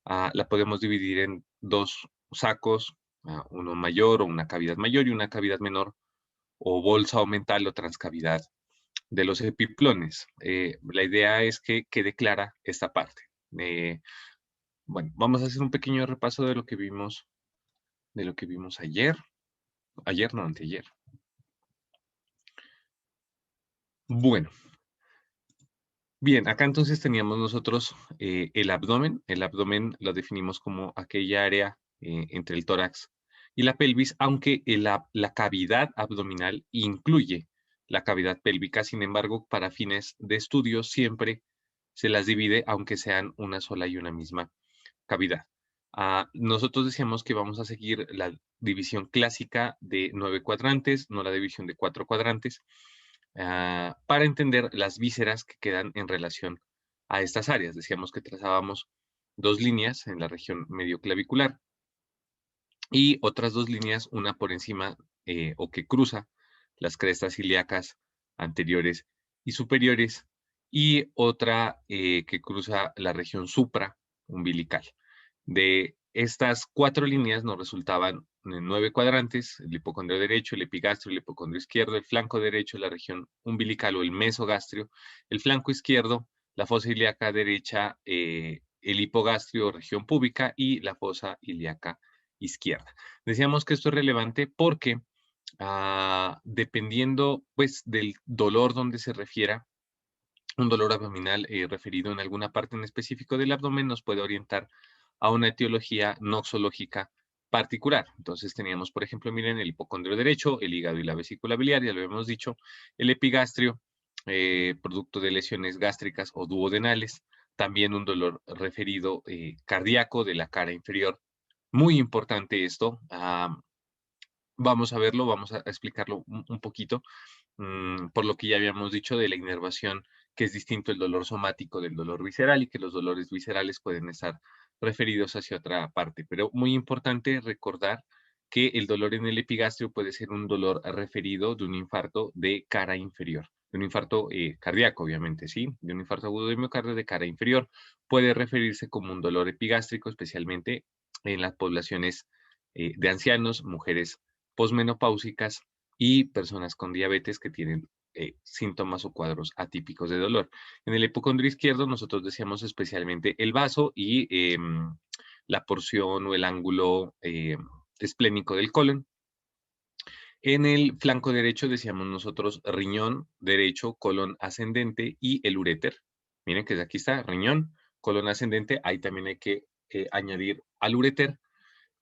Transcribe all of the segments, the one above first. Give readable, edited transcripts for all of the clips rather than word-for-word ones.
La podemos dividir en dos sacos, uno mayor o una cavidad mayor y una cavidad menor o bolsa omental o transcavidad de los epiplones. La idea es que quede clara esta parte. Eh, bueno, vamos a hacer un pequeño repaso de lo que vimos ayer. Ayer, no, anteayer. Bueno, bien, acá entonces teníamos nosotros el abdomen. El abdomen lo definimos como aquella área entre el tórax y la pelvis, aunque la cavidad abdominal incluye la cavidad pélvica. Sin embargo, para fines de estudio siempre se las divide, aunque sean una sola y una misma cavidad. Nosotros decíamos que vamos a seguir la división clásica de 9 cuadrantes, no la división de 4 cuadrantes, para entender las vísceras que quedan en relación a estas áreas. Decíamos que trazábamos dos líneas en la región medioclavicular y otras dos líneas, una por encima o que cruza las crestas ilíacas anteriores y superiores, y otra que cruza la región supraumbilical. De estas cuatro líneas nos resultaban 9 cuadrantes: el hipocondrio derecho, el epigastrio, el hipocondrio izquierdo, el flanco derecho, la región umbilical o el mesogastrio, el flanco izquierdo, la fosa ilíaca derecha, el hipogastrio o región púbica y la fosa ilíaca izquierda. Decíamos que esto es relevante porque dependiendo pues del dolor donde se refiera, un dolor abdominal referido en alguna parte en específico del abdomen nos puede orientar a una etiología noxológica particular. Entonces teníamos, por ejemplo, miren, el hipocondrio derecho, el hígado y la vesícula biliar, ya lo hemos dicho, el epigastrio, producto de lesiones gástricas o duodenales, también un dolor referido cardíaco de la cara inferior. Muy importante esto. Vamos a verlo, vamos a explicarlo un poquito, por lo que ya habíamos dicho de la inervación, que es distinto el dolor somático del dolor visceral y que los dolores viscerales pueden estar referidos hacia otra parte. Pero muy importante recordar que el dolor en el epigastrio puede ser un dolor referido de un infarto de cara inferior, de un infarto cardíaco, obviamente, ¿sí? De un infarto agudo de miocardio de cara inferior. Puede referirse como un dolor epigástrico, especialmente en las poblaciones de ancianos, mujeres posmenopáusicas y personas con diabetes que tienen síntomas o cuadros atípicos de dolor. En el hipocondrio izquierdo nosotros decíamos especialmente el vaso y la porción o el ángulo esplénico del colon. En el flanco derecho decíamos nosotros riñón derecho, colon ascendente y el uréter. Miren que aquí está, riñón, colon ascendente, ahí también hay que añadir al uréter.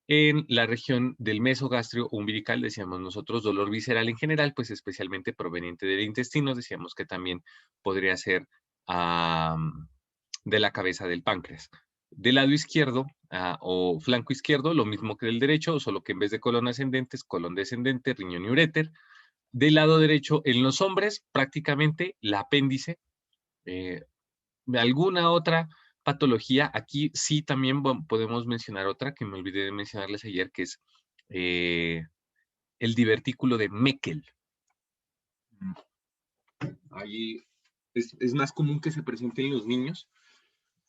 En la región del mesogastrio umbilical decíamos nosotros dolor visceral en general, pues especialmente proveniente del intestino, decíamos que también podría ser de la cabeza del páncreas. Del lado izquierdo o flanco izquierdo, lo mismo que del derecho, solo que en vez de colon ascendente es colon descendente, riñón y uréter. Del lado derecho, en los hombres, prácticamente la apéndice, eh, alguna otra patología. Aquí sí también podemos mencionar otra que me olvidé de mencionarles ayer, que es eh, el divertículo de Meckel. Ahí es más común que se presente en los niños.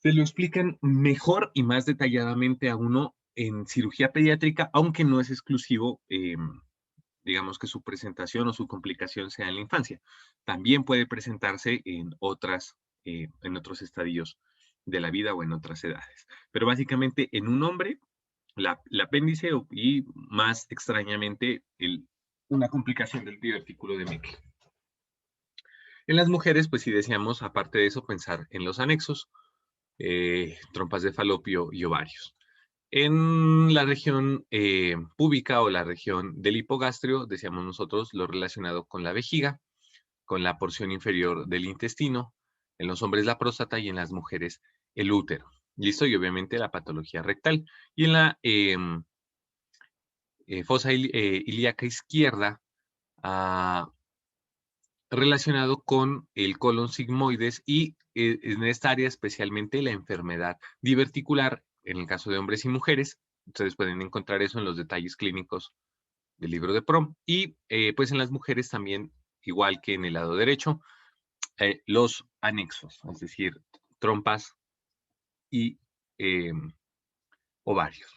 Se lo explican mejor y más detalladamente a uno en cirugía pediátrica, aunque no es exclusivo, digamos que su presentación o su complicación sea en la infancia. También puede presentarse en otros estadios de la vida o en otras edades. Pero básicamente en un hombre, el apéndice y más extrañamente una complicación del divertículo de Meckel. En las mujeres, pues sí deseamos, aparte de eso, pensar en los anexos, trompas de falopio y ovarios. En la región púbica o la región del hipogastrio, decíamos nosotros, lo relacionado con la vejiga, con la porción inferior del intestino, en los hombres la próstata y en las mujeres el útero. ¿Listo? Y obviamente la patología rectal. Y en la fosa ilíaca izquierda, ah, relacionado con el colon sigmoides y en esta área especialmente la enfermedad diverticular en el caso de hombres y mujeres. Ustedes pueden encontrar eso en los detalles clínicos del libro de PROM. Y pues en las mujeres también, igual que en el lado derecho, los anexos, es decir, trompas y o varios.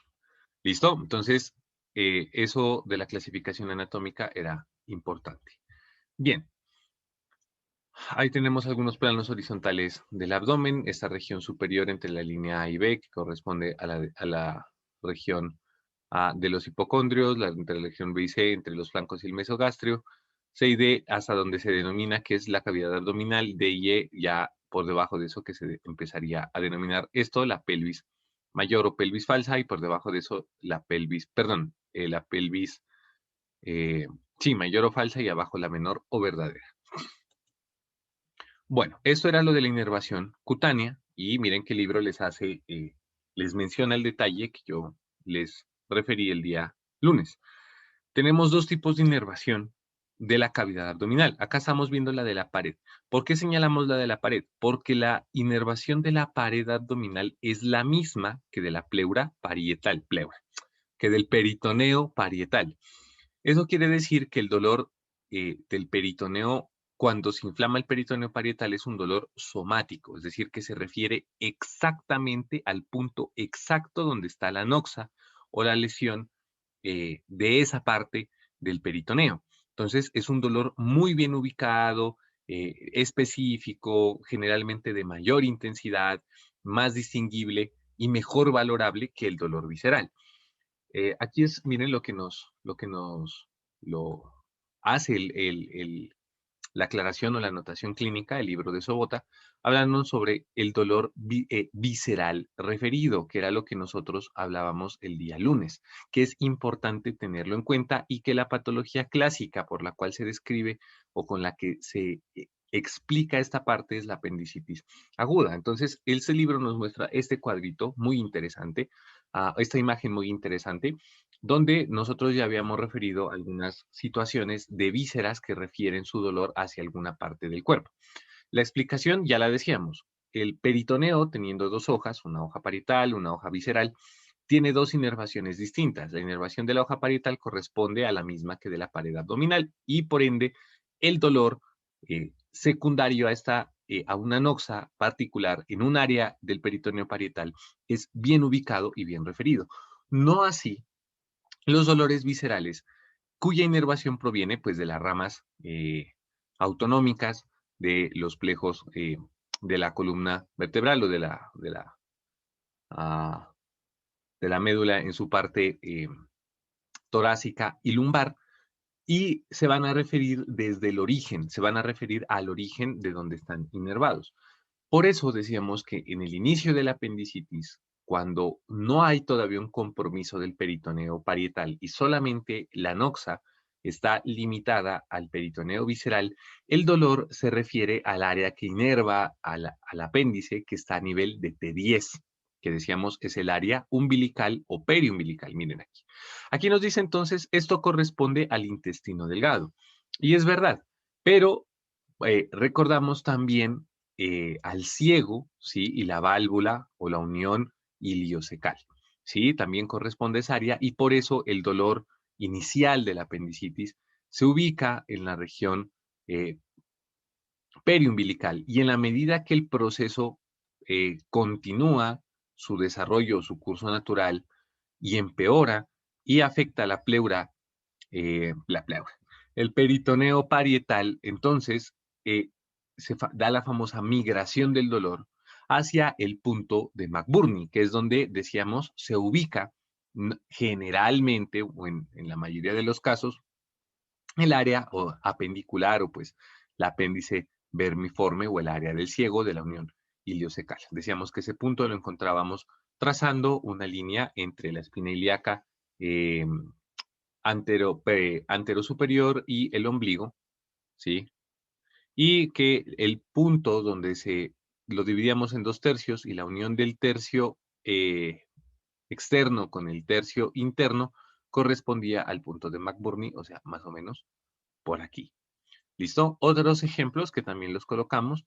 ¿Listo? Entonces, eso de la clasificación anatómica era importante. Bien, ahí tenemos algunos planos horizontales del abdomen, esta región superior entre la línea A y B, que corresponde a la región A de los hipocondrios, entre la región B y C, entre los flancos y el mesogastrio, C y D, hasta donde se denomina que es la cavidad abdominal, D y E, ya por debajo de eso que se empezaría a denominar esto la pelvis mayor o pelvis falsa, y por debajo de eso la pelvis, perdón, la pelvis, eh, sí, mayor o falsa, y abajo la menor o verdadera. Bueno, esto era lo de la inervación cutánea y miren que el libro les hace, les menciona el detalle que yo les referí el día lunes. Tenemos dos tipos de inervación de la cavidad abdominal. Acá estamos viendo la de la pared. ¿Por qué señalamos la de la pared? Porque la inervación de la pared abdominal es la misma que de la pleura parietal, que del peritoneo parietal. Eso quiere decir que el dolor del peritoneo, cuando se inflama el peritoneo parietal, es un dolor somático, es decir, que se refiere exactamente al punto exacto donde está la noxa o la lesión de esa parte del peritoneo. Entonces, es un dolor muy bien ubicado, específico, generalmente de mayor intensidad, más distinguible y mejor valorable que el dolor visceral. Aquí es, miren lo que nos lo hace la aclaración o la anotación clínica, el libro de Sobota, hablando sobre el dolor visceral referido, que era lo que nosotros hablábamos el día lunes, que es importante tenerlo en cuenta y que la patología clásica por la cual se describe o con la que se explica esta parte es la apendicitis aguda. Entonces, este libro nos muestra este cuadrito muy interesante, esta imagen muy interesante, donde nosotros ya habíamos referido algunas situaciones de vísceras que refieren su dolor hacia alguna parte del cuerpo. La explicación ya la decíamos. El peritoneo, teniendo dos hojas, una hoja parietal, una hoja visceral, tiene dos inervaciones distintas. La inervación de la hoja parietal corresponde a la misma que de la pared abdominal y por ende el dolor secundario a una noxa particular en un área del peritoneo parietal es bien ubicado y bien referido. No así los dolores viscerales, cuya inervación proviene pues de las ramas autonómicas de los plejos de la columna vertebral o ah, de la médula en su parte torácica y lumbar, y se van a referir desde el origen, se van a referir al origen de donde están inervados. Por eso decíamos que en el inicio de la apendicitis, cuando no hay todavía un compromiso del peritoneo parietal y solamente la noxa está limitada al peritoneo visceral, el dolor se refiere al área que inerva al apéndice, que está a nivel de T10, que decíamos es el área umbilical o periumbilical. Miren aquí. Aquí nos dice entonces, esto corresponde al intestino delgado. Y es verdad, pero recordamos también al ciego, ¿sí? Y la válvula o la unión iliocecal, ¿sí? También corresponde a esa área y por eso el dolor inicial de la apendicitis se ubica en la región eh, periumbilical y en la medida que el proceso continúa su desarrollo, su curso natural y empeora y afecta la pleura, el peritoneo parietal, entonces eh, da la famosa migración del dolor hacia el punto de McBurney, que es donde, decíamos, se ubica generalmente, o en la mayoría de los casos, el área o apendicular o pues el apéndice vermiforme o el área del ciego de la unión iliocecal. Decíamos que ese punto lo encontrábamos trazando una línea entre la espina ilíaca eh, antero superior y el ombligo, ¿sí? Y que el punto donde lo dividíamos en dos tercios y la unión del tercio externo con el tercio interno correspondía al punto de McBurney, o sea, más o menos por aquí. ¿Listo? Otros ejemplos que también los colocamos,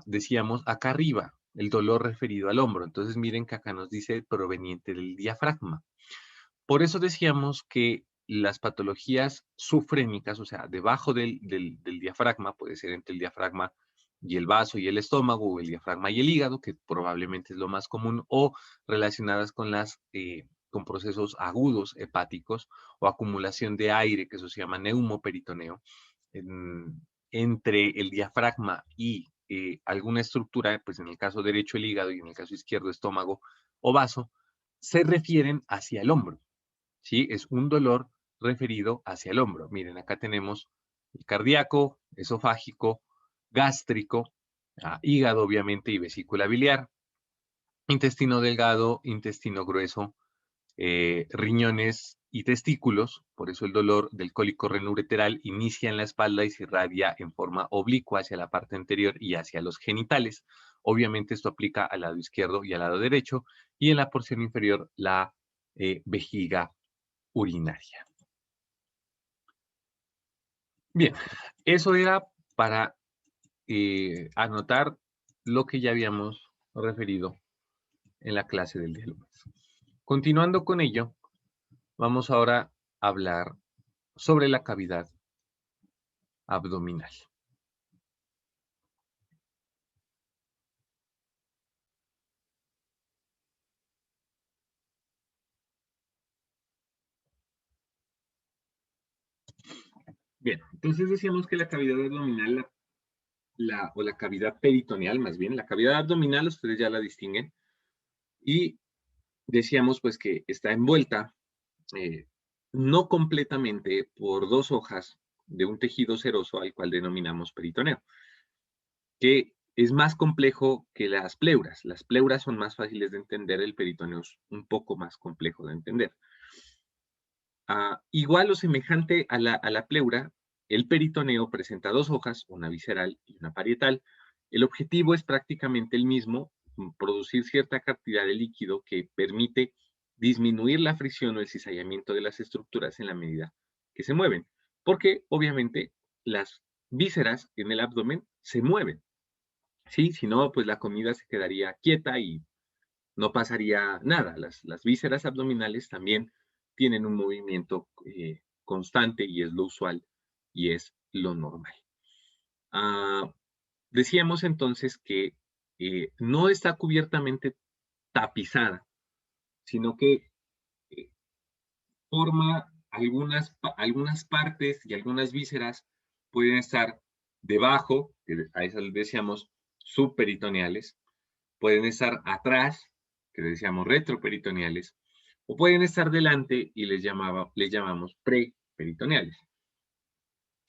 decíamos acá arriba, el dolor referido al hombro. Entonces miren que acá nos dice proveniente del diafragma. Por eso decíamos que las patologías sufrénicas, o sea, debajo del diafragma, puede ser entre el diafragma y el vaso y el estómago, o el diafragma y el hígado, que probablemente es lo más común, o relacionadas con procesos agudos hepáticos o acumulación de aire, que eso se llama neumoperitoneo, entre el diafragma y alguna estructura, pues en el caso derecho el hígado y en el caso izquierdo estómago o vaso, se refieren hacia el hombro, ¿sí? Es un dolor referido hacia el hombro. Miren, acá tenemos el cardíaco, esofágico, gástrico, hígado obviamente y vesícula biliar, intestino delgado, intestino grueso, riñones y testículos. Por eso el dolor del cólico renoureteral inicia en la espalda y se irradia en forma oblicua hacia la parte anterior y hacia los genitales. Obviamente esto aplica al lado izquierdo y al lado derecho, y en la porción inferior la vejiga urinaria. Bien, eso era para anotar lo que ya habíamos referido en la clase del día lunes. Continuando con ello, vamos ahora a hablar sobre la cavidad abdominal. Bien, entonces decíamos que la cavidad abdominal, o la cavidad peritoneal más bien, la cavidad abdominal ustedes ya la distinguen, y decíamos pues que está envuelta eh, no completamente por dos hojas de un tejido seroso al cual denominamos peritoneo, que es más complejo que las pleuras. Las pleuras son más fáciles de entender, el peritoneo es un poco más complejo de entender. Igual o semejante a la pleura, el peritoneo presenta dos hojas, una visceral y una parietal. El objetivo es prácticamente el mismo, producir cierta cantidad de líquido que permite disminuir la fricción o el cizallamiento de las estructuras en la medida que se mueven, porque obviamente las vísceras en el abdomen se mueven, ¿sí? Si no, pues la comida se quedaría quieta y no pasaría nada. Las vísceras abdominales también tienen un movimiento constante y es lo usual y es lo normal. Ah, decíamos entonces que no está cubiertamente tapizada, sino que eh, forma algunas partes y algunas vísceras pueden estar debajo, que a esas les decíamos subperitoneales, pueden estar atrás, que les decíamos retroperitoneales, o pueden estar delante y les llamamos preperitoneales.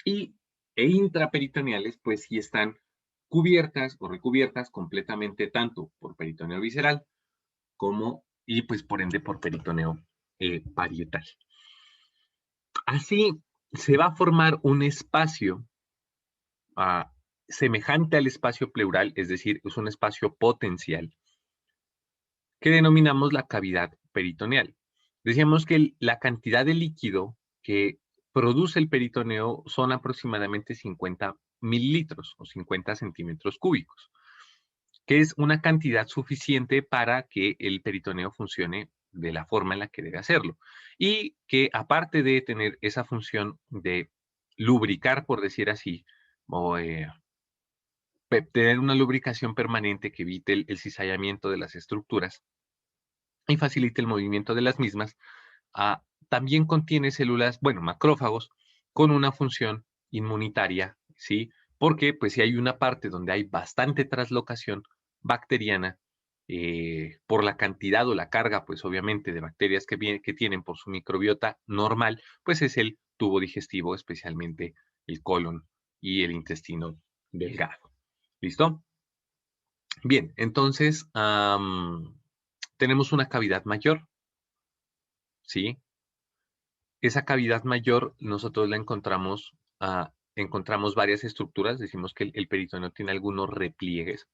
E intraperitoneales, pues sí están cubiertas o recubiertas completamente tanto por peritoneo visceral como, y pues por ende por peritoneo parietal. Así se va a formar un espacio semejante al espacio pleural, es decir, es un espacio potencial, que denominamos la cavidad peritoneal. Decíamos que la cantidad de líquido que produce el peritoneo son aproximadamente 50 mililitros o 50 centímetros cúbicos, que es una cantidad suficiente para que el peritoneo funcione de la forma en la que debe hacerlo. Y que aparte de tener esa función de lubricar, por decir así, o tener una lubricación permanente que evite el cizallamiento de las estructuras y facilite el movimiento de las mismas, también contiene células, bueno, macrófagos, con una función inmunitaria, ¿sí? Porque, pues, si hay una parte donde hay bastante traslocación bacteriana, por la cantidad o la carga, pues, obviamente, de bacterias que tienen por su microbiota normal, pues, es el tubo digestivo, especialmente el colon y el intestino delgado. ¿Listo? Bien, entonces, tenemos una cavidad mayor, ¿sí? Esa cavidad mayor nosotros la encontramos varias estructuras, decimos que el peritoneo tiene algunos repliegues.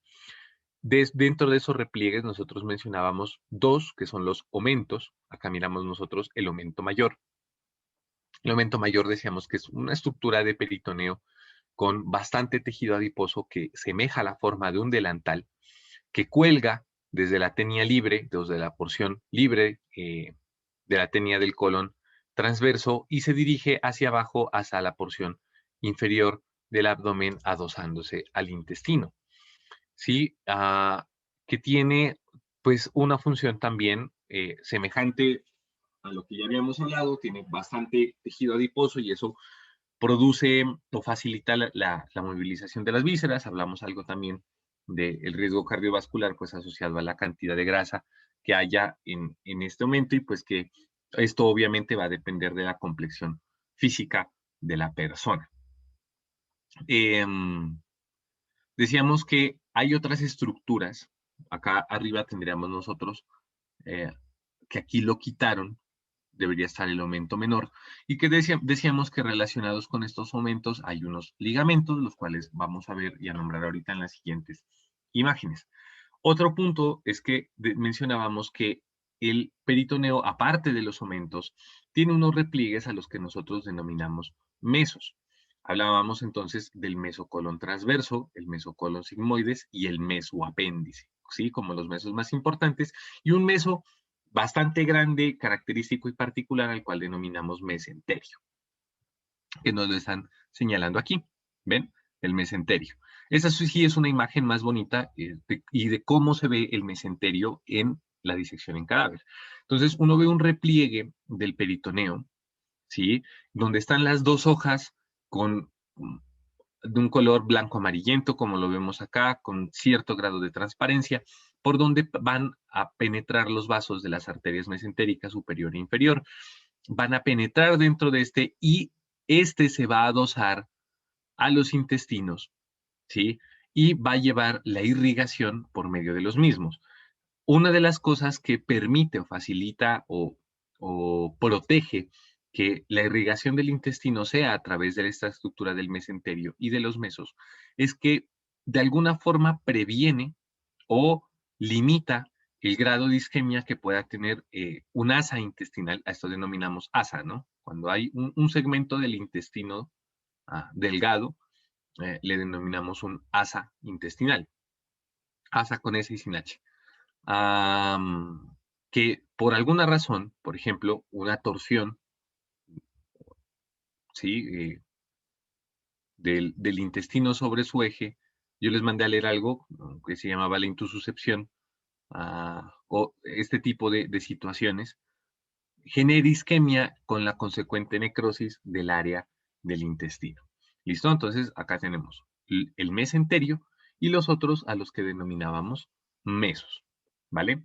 Dentro de esos repliegues nosotros mencionábamos dos, que son los omentos. Acá miramos nosotros el omento mayor. El omento mayor decíamos que es una estructura de peritoneo con bastante tejido adiposo que semeja la forma de un delantal, que cuelga desde la tenia libre, desde la porción libre de la tenia del colon transverso y se dirige hacia abajo, hacia la porción inferior del abdomen adosándose al intestino, ¿sí? Que tiene pues una función también semejante a lo que ya habíamos hablado, tiene bastante tejido adiposo y eso produce o facilita la movilización de las vísceras. Hablamos algo también del riesgo cardiovascular, pues asociado a la cantidad de grasa que haya en este momento y pues que esto obviamente va a depender de la complexión física de la persona. Em, Decíamos que hay otras estructuras, acá arriba tendríamos nosotros, eh, que aquí lo quitaron, debería estar el aumento menor, y que decíamos que relacionados con estos aumentos hay unos ligamentos, los cuales vamos a ver y a nombrar ahorita en las siguientes imágenes. Otro punto es que mencionábamos que el peritoneo, aparte de los aumentos, tiene unos repliegues a los que nosotros denominamos mesos. Hablábamos entonces del mesocolon transverso, el mesocolon sigmoides y el mesoapéndice, ¿sí? Como los mesos más importantes, y un meso bastante grande, característico y particular al cual denominamos mesenterio, que nos lo están señalando aquí. ¿Ven? El mesenterio. Esa sí es una imagen más bonita y de cómo se ve el mesenterio en la disección en cadáver. Entonces, uno ve un repliegue del peritoneo, ¿sí? Donde están las dos hojas con de un color blanco amarillento, como lo vemos acá, con cierto grado de transparencia, por donde van a penetrar los vasos de las arterias mesentéricas superior e inferior. Van a penetrar dentro de este y este se va a adosar a los intestinos, ¿sí? Y va a llevar la irrigación por medio de los mismos. Una de las cosas que permite o facilita o protege que la irrigación del intestino sea a través de esta estructura del mesenterio y de los mesos es que de alguna forma previene o limita el grado de isquemia que pueda tener un asa intestinal. A esto denominamos asa, ¿no? Cuando hay un segmento del intestino delgado, le denominamos un asa intestinal. Asa con S y sin H. Que por alguna razón, por ejemplo, una torsión, ¿sí? Del intestino sobre su eje, yo les mandé a leer algo que se llamaba la intususcepción, o este tipo de situaciones, genera isquemia con la consecuente necrosis del área del intestino. ¿Listo? Entonces, acá tenemos el mesenterio y los otros a los que denominábamos mesos, ¿vale?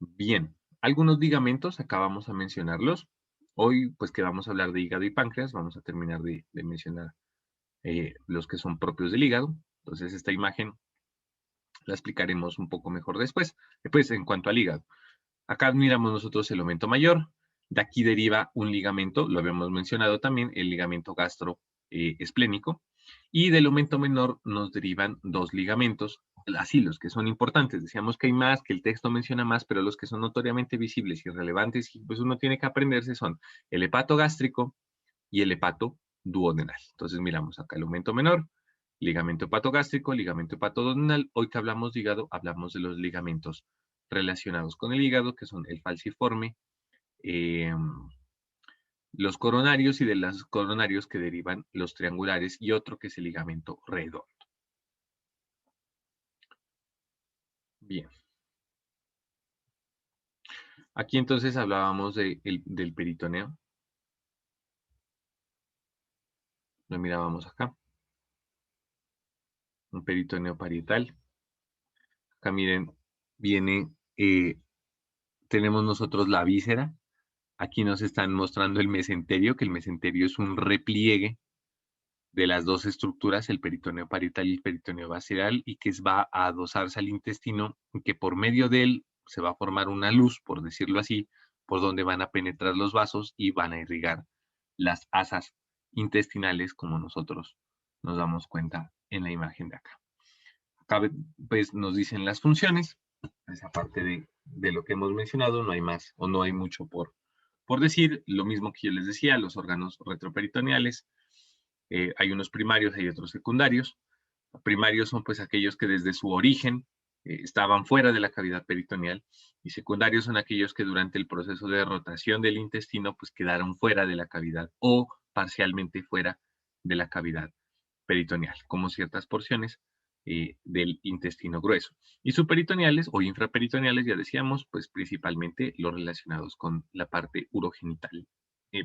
Bien, algunos ligamentos, acá vamos a mencionarlos. Hoy, pues que vamos a hablar de hígado y páncreas, vamos a terminar de mencionar los que son propios del hígado. Entonces, esta imagen la explicaremos un poco mejor después. Después, en cuanto al hígado, acá miramos nosotros el aumento mayor. De aquí deriva un ligamento, lo habíamos mencionado también, el ligamento gastroesplénico. Y del aumento menor nos derivan dos ligamentos, así los que son importantes. Decíamos que hay más, que el texto menciona más, pero los que son notoriamente visibles y relevantes y pues uno tiene que aprenderse son el hepato gástrico y el hepato duodenal. Entonces miramos acá el aumento menor, ligamento hepatogástrico, ligamento hepatoduodenal. Hoy que hablamos de hígado, hablamos de los ligamentos relacionados con el hígado, que son el falciforme, eh, los coronarios y de los coronarios que derivan los triangulares y otro que es el ligamento redondo. Bien. Aquí entonces hablábamos del peritoneo. Lo mirábamos acá. Un peritoneo parietal. Acá miren, viene, tenemos nosotros la víscera. Aquí nos están mostrando el mesenterio, que el mesenterio es un repliegue de las dos estructuras, el peritoneo parietal y el peritoneo visceral, y que va a adosarse al intestino, y que por medio de él se va a formar una luz, por decirlo así, por donde van a penetrar los vasos y van a irrigar las asas intestinales, como nosotros nos damos cuenta en la imagen de acá. Acá pues nos dicen las funciones, esa parte de lo que hemos mencionado, no hay más o no hay mucho por decir, lo mismo que yo les decía, los órganos retroperitoneales, hay unos primarios, hay otros secundarios. Primarios son pues aquellos que desde su origen estaban fuera de la cavidad peritoneal y secundarios son aquellos que durante el proceso de rotación del intestino pues quedaron fuera de la cavidad o parcialmente fuera de la cavidad peritoneal, como ciertas porciones del intestino grueso. Y subperitoneales o infraperitoneales, ya decíamos, pues principalmente los relacionados con la parte urogenital,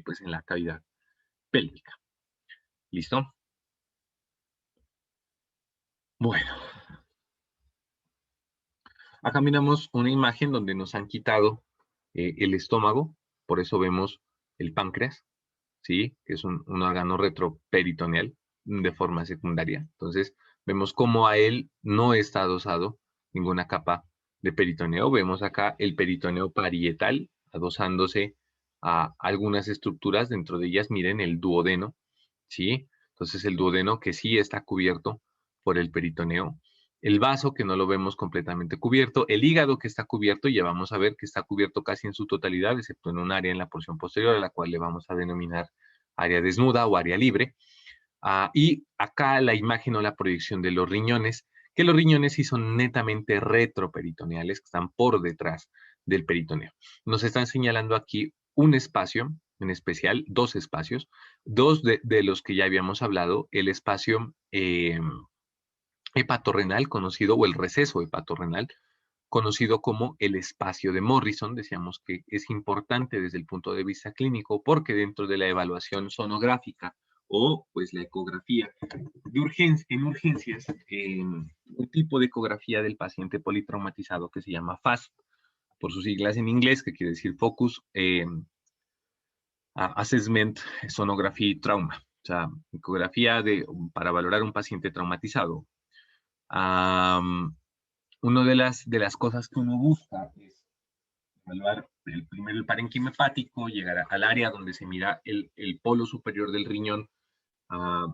pues en la cavidad pélvica. ¿Listo? Bueno, acá miramos una imagen donde nos han quitado el estómago, por eso vemos el páncreas, ¿sí? Que es un órgano retroperitoneal de forma secundaria. Entonces, vemos cómo a él no está adosado ninguna capa de peritoneo. Vemos acá el peritoneo parietal adosándose a algunas estructuras, dentro de ellas, miren, el duodeno, ¿sí? Entonces, el duodeno que sí está cubierto por el peritoneo, el vaso que no lo vemos completamente cubierto, el hígado que está cubierto, y ya vamos a ver que está cubierto casi en su totalidad, excepto en un área en la porción posterior, a la cual le vamos a denominar área desnuda o área libre. Y acá la imagen o la proyección de los riñones, que los riñones sí son netamente retroperitoneales, que están por detrás del peritoneo. Nos están señalando aquí un espacio, en especial dos espacios, dos de los que ya habíamos hablado, el espacio hepatorrenal conocido, o el receso hepatorrenal, conocido como el espacio de Morrison. Decíamos que es importante desde el punto de vista clínico porque dentro de la evaluación sonográfica o pues la ecografía en urgencias, un tipo de ecografía del paciente politraumatizado que se llama FAST, por sus siglas en inglés, que quiere decir Focus Assessment Sonography Trauma, o sea, ecografía para valorar un paciente traumatizado. Una de las cosas que uno busca es evaluar primero el parénquima hepático, llegar al área donde se mira el polo superior del riñón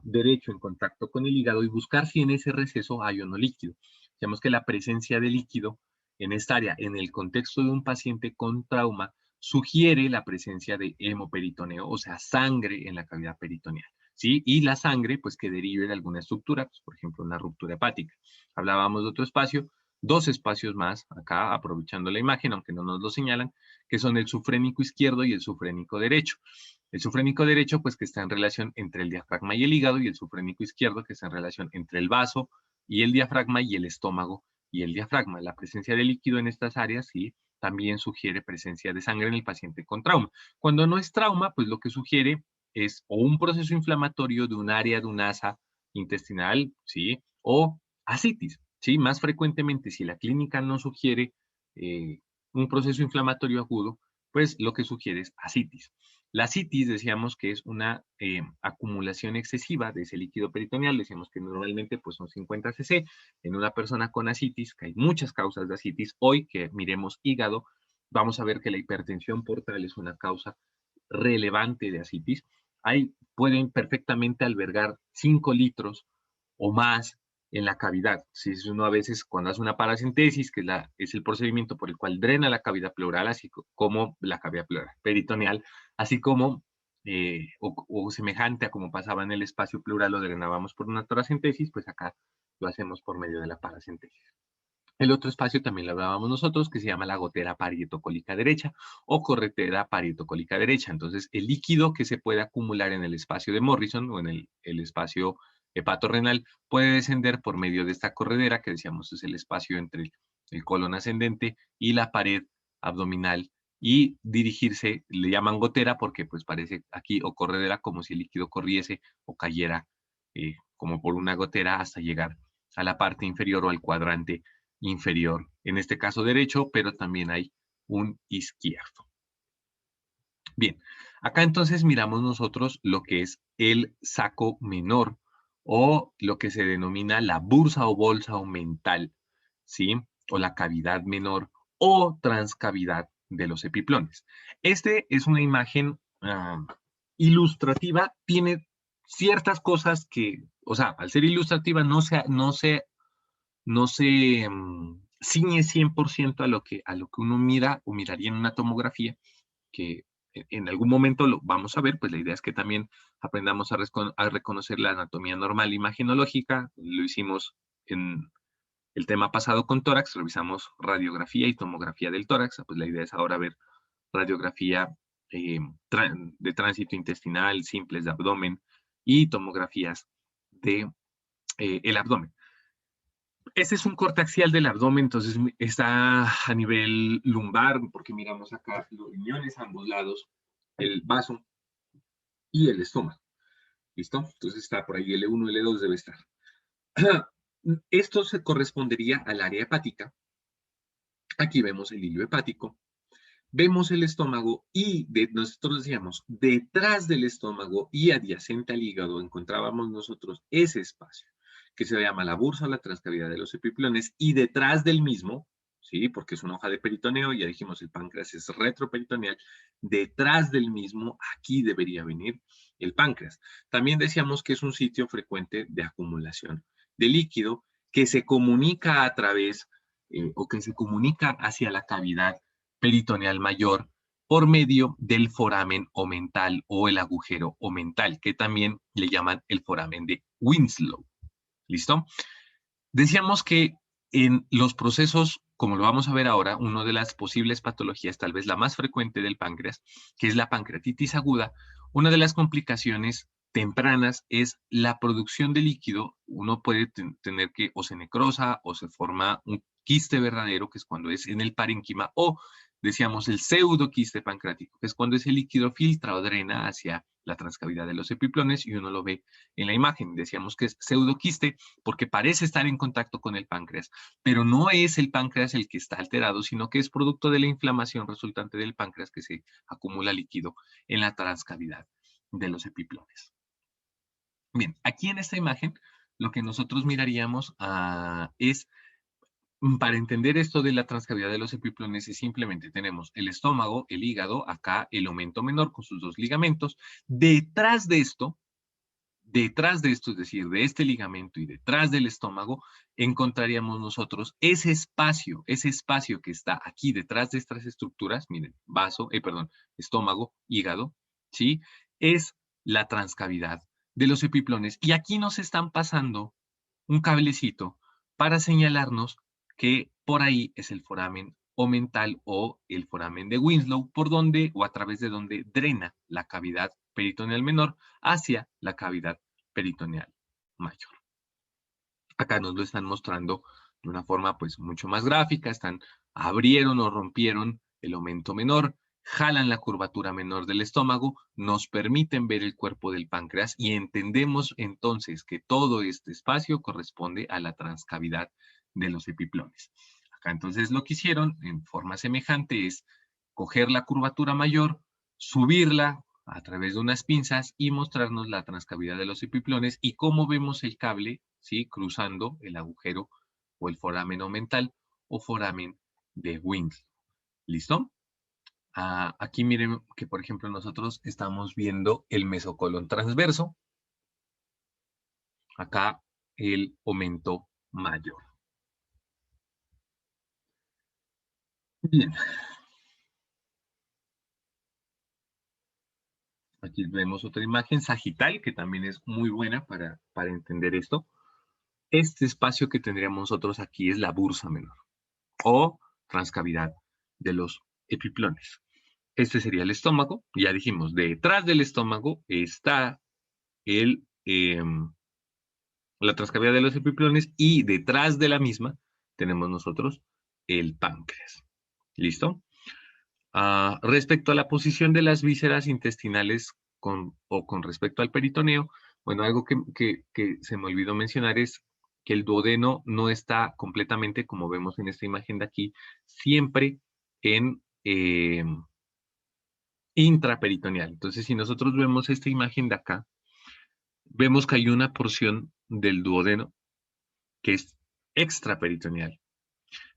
derecho en contacto con el hígado y buscar si en ese receso hay o no líquido. Sabemos que la presencia de líquido en esta área, en el contexto de un paciente con trauma, sugiere la presencia de hemoperitoneo, o sea, sangre en la cavidad peritoneal. ¿Sí? Y la sangre, pues que derive de alguna estructura, pues, por ejemplo, una ruptura hepática. Hablábamos de otro espacio, dos espacios más, acá aprovechando la imagen, aunque no nos lo señalan, que son el sufrénico izquierdo y el sufrénico derecho. El sufrénico derecho, pues que está en relación entre el diafragma y el hígado, y el sufrénico izquierdo, que está en relación entre el vaso y el diafragma, y el estómago y el diafragma. La presencia de líquido en estas áreas, sí, también sugiere presencia de sangre en el paciente con trauma. Cuando no es trauma, pues lo que sugiere es o un proceso inflamatorio de un área de un asa intestinal, sí, o ascitis, sí. Más frecuentemente, si la clínica no sugiere un proceso inflamatorio agudo, pues lo que sugiere es ascitis. La ascitis decíamos que es una acumulación excesiva de ese líquido peritoneal, decíamos que normalmente pues son 50 cc en una persona con ascitis, que hay muchas causas de ascitis. Hoy que miremos hígado, vamos a ver que la hipertensión portal es una causa relevante de ascitis. Ahí pueden perfectamente albergar 5 litros o más en la cavidad. Si es uno a veces cuando hace una paracentesis, que es el procedimiento por el cual drena la cavidad pleural, así como la cavidad pleural peritoneal, así como o semejante a como pasaba en el espacio pleural, lo drenábamos por una toracentesis, pues acá lo hacemos por medio de la paracentesis. El otro espacio también lo hablábamos nosotros, que se llama la gotera parietocólica derecha o corretera parietocólica derecha. Entonces, el líquido que se puede acumular en el espacio de Morrison o en el espacio hepatorrenal puede descender por medio de esta corredera, que decíamos es el espacio entre el colon ascendente y la pared abdominal, y dirigirse, le llaman gotera porque pues parece aquí, o corredera, como si el líquido corriese o cayera como por una gotera hasta llegar a la parte inferior o al cuadrante inferior, en este caso derecho, pero también hay un izquierdo. Bien, acá entonces miramos nosotros lo que es el saco menor o lo que se denomina la bursa o bolsa aumental, ¿sí? O la cavidad menor o transcavidad de los epiplones. Este es una imagen ilustrativa, tiene ciertas cosas que, o sea, al ser ilustrativa no se ciñe 100% a lo que uno mira o miraría en una tomografía, que en algún momento lo vamos a ver. Pues la idea es que también aprendamos a reconocer la anatomía normal imagenológica. Lo hicimos en el tema pasado con tórax, revisamos radiografía y tomografía del tórax. Pues la idea es ahora ver radiografía de tránsito intestinal, simples de abdomen y tomografías de el abdomen. Este es un corte axial del abdomen, entonces está a nivel lumbar, porque miramos acá los riñones a ambos lados, el vaso y el estómago. ¿Listo? Entonces está por ahí L1, L2 debe estar. Esto se correspondería al área hepática. Aquí vemos el hilo hepático, vemos el estómago y nosotros decíamos, detrás del estómago y adyacente al hígado encontrábamos nosotros ese espacio que se llama la bursa o la transcavidad de los epiplones y detrás del mismo, ¿sí? Porque es una hoja de peritoneo, ya dijimos el páncreas es retroperitoneal, detrás del mismo aquí debería venir el páncreas. También decíamos que es un sitio frecuente de acumulación de líquido que se comunica a través o que se comunica hacia la cavidad peritoneal mayor por medio del foramen omental o el agujero omental, que también le llaman el foramen de Winslow. ¿Listo? Decíamos que en los procesos, como lo vamos a ver ahora, una de las posibles patologías, tal vez la más frecuente del páncreas, que es la pancreatitis aguda, una de las complicaciones tempranas es la producción de líquido. Uno puede tener que o se necrosa o se forma un quiste verdadero, que es cuando es en el parénquima, o decíamos el pseudoquiste pancreático, que es cuando ese líquido filtra o drena hacia la transcavidad de los epiplones y uno lo ve en la imagen. Decíamos que es pseudoquiste porque parece estar en contacto con el páncreas, pero no es el páncreas el que está alterado, sino que es producto de la inflamación resultante del páncreas que se acumula líquido en la transcavidad de los epiplones. Bien, aquí en esta imagen lo que nosotros miraríamos es, para entender esto de la transcavidad de los epiplones, es simplemente tenemos el estómago, el hígado, acá el omentón menor con sus dos ligamentos. Detrás de esto, es decir, de este ligamento y detrás del estómago, encontraríamos nosotros ese espacio que está aquí detrás de estas estructuras, miren, estómago, hígado, ¿sí? Es la transcavidad de los epiplones. Y aquí nos están pasando un cablecito para señalarnos que por ahí es el foramen omental o el foramen de Winslow, por donde o a través de donde drena la cavidad peritoneal menor hacia la cavidad peritoneal mayor. Acá nos lo están mostrando de una forma pues mucho más gráfica, abrieron o rompieron el aumento menor, jalan la curvatura menor del estómago, nos permiten ver el cuerpo del páncreas y entendemos entonces que todo este espacio corresponde a la transcavidad de los epiplones. Acá entonces lo que hicieron en forma semejante es coger la curvatura mayor, subirla a través de unas pinzas y mostrarnos la transcavidad de los epiplones y cómo vemos el cable, ¿sí? Cruzando el agujero o el foramen omental o foramen de Winslow. ¿Listo? Aquí miren que, por ejemplo, nosotros estamos viendo el mesocolon transverso. Acá el aumento mayor. Bien. Aquí vemos otra imagen sagital que también es muy buena para entender esto. Este espacio que tendríamos nosotros aquí es la bursa menor o transcavidad de los epiplones. Este sería el estómago. Ya dijimos, detrás del estómago está la transcavidad de los epiplones y detrás de la misma tenemos nosotros el páncreas. ¿Listo? Respecto a la posición de las vísceras intestinales con respecto al peritoneo, bueno, algo que se me olvidó mencionar es que el duodeno no está completamente, como vemos en esta imagen de aquí, siempre en intraperitoneal. Entonces, si nosotros vemos esta imagen de acá, vemos que hay una porción del duodeno que es extraperitoneal,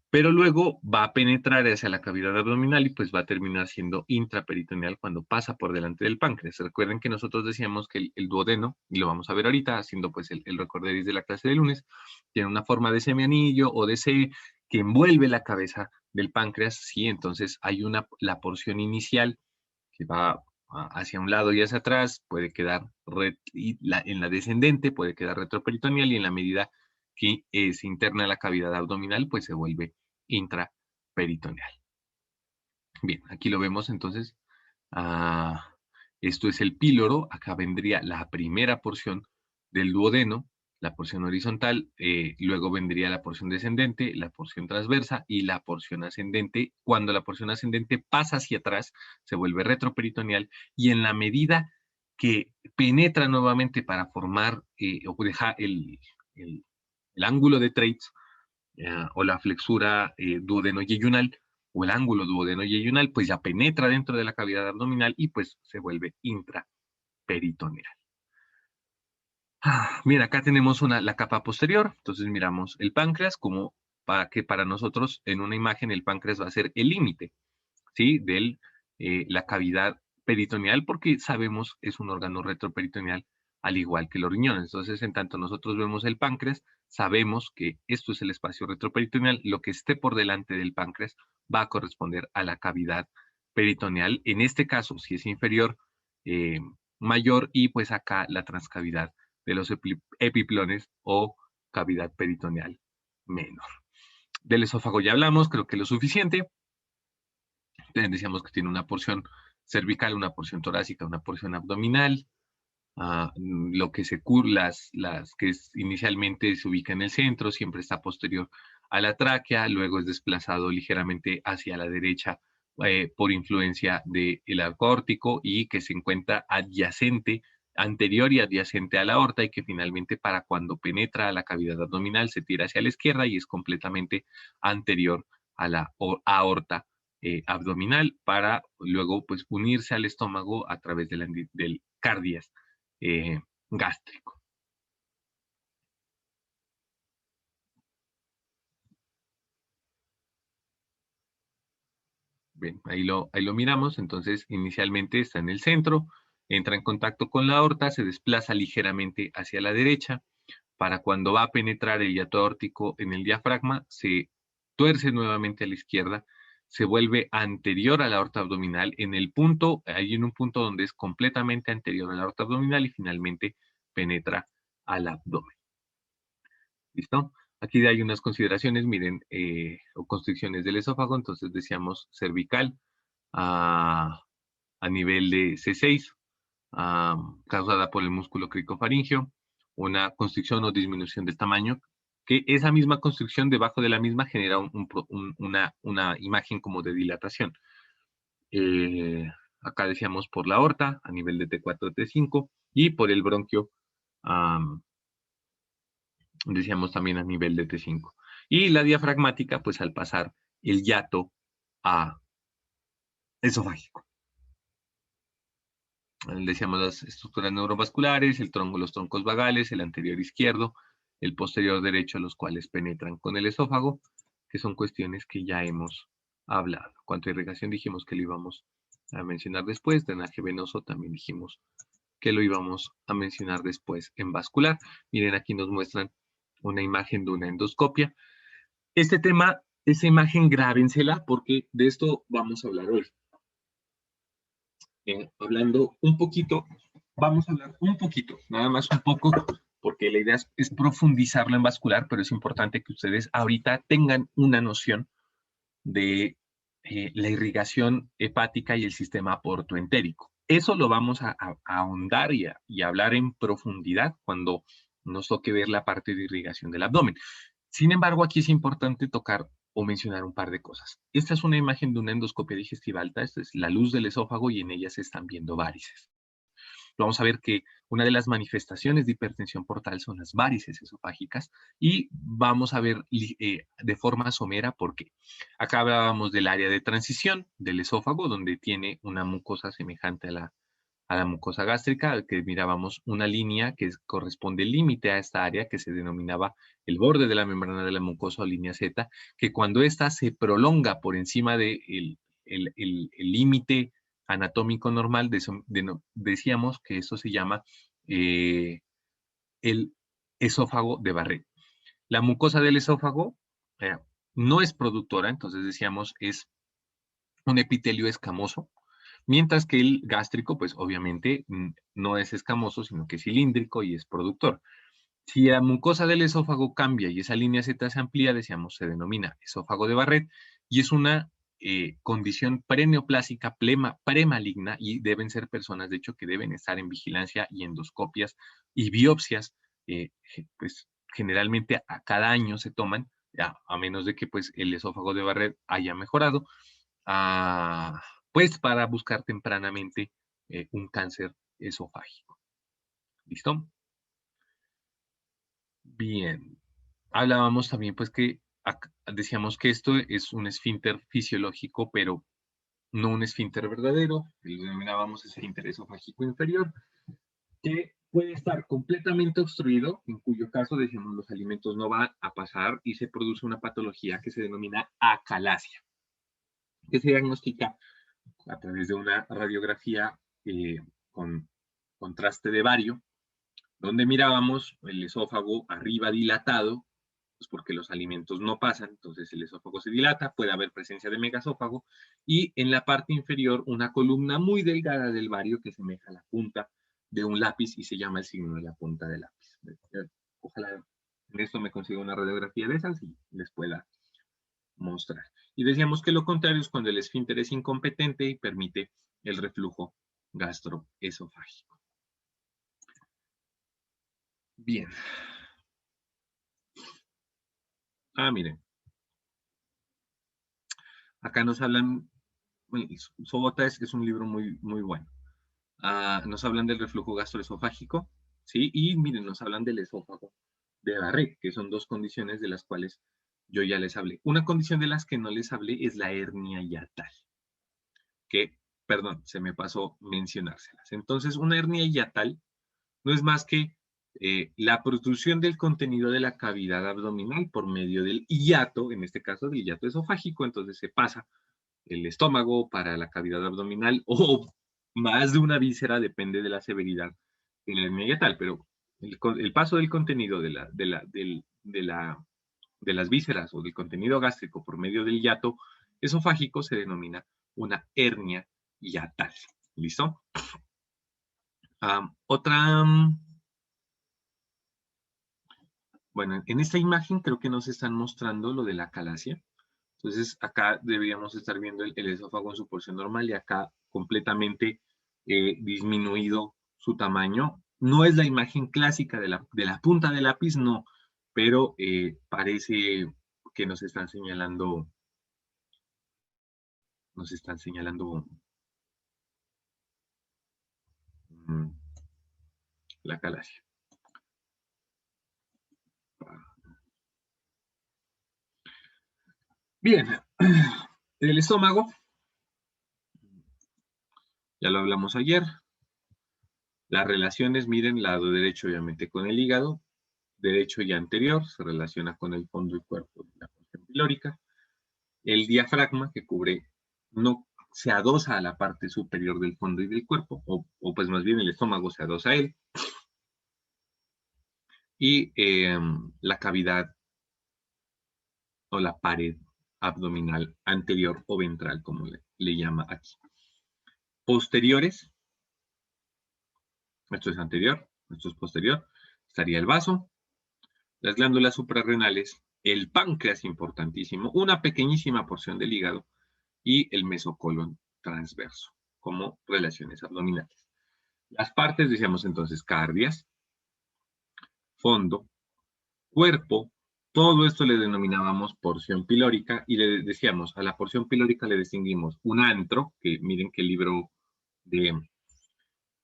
pero luego va a penetrar hacia la cavidad abdominal y pues va a terminar siendo intraperitoneal cuando pasa por delante del páncreas. Recuerden que nosotros decíamos que el duodeno, y lo vamos a ver ahorita haciendo pues el recorderis de la clase de lunes, tiene una forma de semianillo o de C que envuelve la cabeza del páncreas, ¿sí? Entonces hay la porción inicial que va hacia un lado y hacia atrás, puede quedar en la descendente, puede quedar retroperitoneal y en la medida que se interna la cavidad abdominal, pues se vuelve intraperitoneal. Bien, aquí lo vemos entonces. Esto es el píloro. Acá vendría la primera porción del duodeno, la porción horizontal, luego vendría la porción descendente, la porción transversa y la porción ascendente. Cuando la porción ascendente pasa hacia atrás, se vuelve retroperitoneal y en la medida que penetra nuevamente para formar o dejar el, el ángulo de Treitz o la flexura duodeno-yeyunal o el ángulo duodeno-yeyunal, pues ya penetra dentro de la cavidad abdominal y pues se vuelve intraperitoneal. Mira, acá tenemos la capa posterior, entonces miramos el páncreas como para nosotros en una imagen el páncreas va a ser el límite, ¿sí? De la cavidad peritoneal porque sabemos es un órgano retroperitoneal al igual que los riñones. Entonces, en tanto nosotros vemos el páncreas, sabemos que esto es el espacio retroperitoneal, lo que esté por delante del páncreas va a corresponder a la cavidad peritoneal. En este caso, si es inferior, eh, mayor y pues acá la transcavidad de los epiplones o cavidad peritoneal menor. Del esófago ya hablamos, creo que lo suficiente. Decíamos que tiene una porción cervical, una porción torácica, una porción abdominal. Lo que las que inicialmente se ubica en el centro, siempre está posterior a la tráquea, luego es desplazado ligeramente hacia la derecha por influencia del arco aórtico y que se encuentra adyacente, anterior y adyacente a la aorta y que finalmente para cuando penetra a la cavidad abdominal se tira hacia la izquierda y es completamente anterior a la aorta abdominal para luego pues unirse al estómago a través del cardias gástrico. Bien, ahí lo miramos. Entonces, inicialmente está en el centro, entra en contacto con la aorta, se desplaza ligeramente hacia la derecha. Para cuando va a penetrar el hiato aórtico en el diafragma, se tuerce nuevamente a la izquierda, se vuelve anterior a la aorta abdominal en el punto, hay en un punto donde es completamente anterior a la aorta abdominal y finalmente penetra al abdomen. ¿Listo? Aquí hay unas consideraciones, miren, o constricciones del esófago, entonces decíamos cervical a, a nivel de C6, causada por el músculo cricofaringio, una constricción o disminución del tamaño, que esa misma constricción debajo de la misma genera una imagen como de dilatación. Acá decíamos por la aorta a nivel de T4, T5 y por el bronquio decíamos también a nivel de T5. Y la diafragmática, pues al pasar el hiato a esofágico. Decíamos las estructuras neurovasculares, los troncos vagales, el anterior izquierdo, el posterior derecho, los cuales penetran con el esófago, que son cuestiones que ya hemos hablado. Cuanto a irrigación dijimos que lo íbamos a mencionar después, drenaje venoso también dijimos que lo íbamos a mencionar después en vascular. Miren, aquí nos muestran una imagen de una endoscopia. Este tema, esa imagen grábensela porque de esto vamos a hablar hoy. Hablando un poquito, vamos a hablar un poquito, nada más un poco, porque la idea es profundizarlo en vascular, pero es importante que ustedes ahorita tengan una noción de la irrigación hepática y el sistema portoentérico. Eso lo vamos a ahondar y a hablar en profundidad cuando nos toque ver la parte de irrigación del abdomen. Sin embargo, aquí es importante tocar o mencionar un par de cosas. Esta es una imagen de una endoscopia digestiva alta, esta es la luz del esófago y en ella se están viendo varices. Vamos a ver que una de las manifestaciones de hipertensión portal son las varices esofágicas y vamos a ver de forma somera por qué. Acá hablábamos del área de transición del esófago, donde tiene una mucosa semejante a la mucosa gástrica, que mirábamos una línea que corresponde el límite a esta área que se denominaba el borde de la membrana de la mucosa o línea Z, que cuando ésta se prolonga por encima del el límite anatómico normal, decíamos que eso se llama el esófago de Barrett. La mucosa del esófago eh, no es productora, entonces decíamos es un epitelio escamoso, mientras que el gástrico, pues obviamente no es escamoso, sino que es cilíndrico y es productor. Si la mucosa del esófago cambia y esa línea Z se amplía, decíamos, se denomina esófago de Barrett y es una condición preneoplásica premaligna y deben ser personas, de hecho, que deben estar en vigilancia y endoscopias y biopsias pues generalmente a cada año se toman, a menos de que pues el esófago de Barrett haya mejorado, ah, pues para buscar tempranamente un cáncer esofágico. ¿Listo? Bien. Hablábamos también pues que decíamos que esto es un esfínter fisiológico, pero no un esfínter verdadero, lo denominábamos esfínter esofágico inferior, que puede estar completamente obstruido, en cuyo caso, decíamos, los alimentos no van a pasar y se produce una patología que se denomina acalasia, que se diagnostica a través de una radiografía con contraste de bario, donde mirábamos el esófago arriba dilatado, pues porque los alimentos no pasan, entonces el esófago se dilata, puede haber presencia de megasófago, y en la parte inferior una columna muy delgada del bario que semeja a la punta de un lápiz y se llama el signo de la punta del lápiz. Ojalá en esto me consiga una radiografía de esas y les pueda mostrar. Y decíamos que lo contrario es cuando el esfínter es incompetente y permite el reflujo gastroesofágico. Bien. Miren. Acá nos hablan, bueno, Sobota es un libro muy, muy bueno. Nos hablan del reflujo gastroesofágico, ¿sí? Y miren, nos hablan del esófago de Barrett, que son dos condiciones de las cuales yo ya les hablé. Una condición de las que no les hablé es la hernia hiatal, que, perdón, se me pasó mencionárselas. Entonces, una hernia hiatal no es más que la protrusión del contenido de la cavidad abdominal por medio del hiato, en este caso del hiato esofágico, entonces se pasa el estómago para la cavidad abdominal o más de una víscera, depende de la severidad de la hernia hiatal, pero el paso del contenido de las vísceras o del contenido gástrico por medio del hiato esofágico se denomina una hernia hiatal. ¿Listo? Otra, bueno, en esta imagen creo que nos están mostrando lo de la acalasia. Entonces acá deberíamos estar viendo el esófago en su porción normal y acá completamente disminuido su tamaño. No es la imagen clásica de la punta del lápiz, no, pero parece que nos están señalando mm, la calasia. Bien, el estómago, ya lo hablamos ayer. Las relaciones, miren, lado derecho obviamente con el hígado, derecho y anterior, se relaciona con el fondo y cuerpo de la porción pilórica. El diafragma, que cubre, no se adosa a la parte superior del fondo y del cuerpo, o pues más bien el estómago se adosa a él. Y la cavidad o la pared abdominal anterior o ventral, como le llama aquí. Posteriores, esto es anterior, esto es posterior, estaría el vaso, las glándulas suprarrenales, el páncreas importantísimo, una pequeñísima porción del hígado y el mesocolon transverso, como relaciones abdominales. Las partes, decíamos entonces, cardias, fondo, cuerpo, todo esto le denominábamos porción pilórica y le decíamos, a la porción pilórica le distinguimos un antro, que miren que el libro de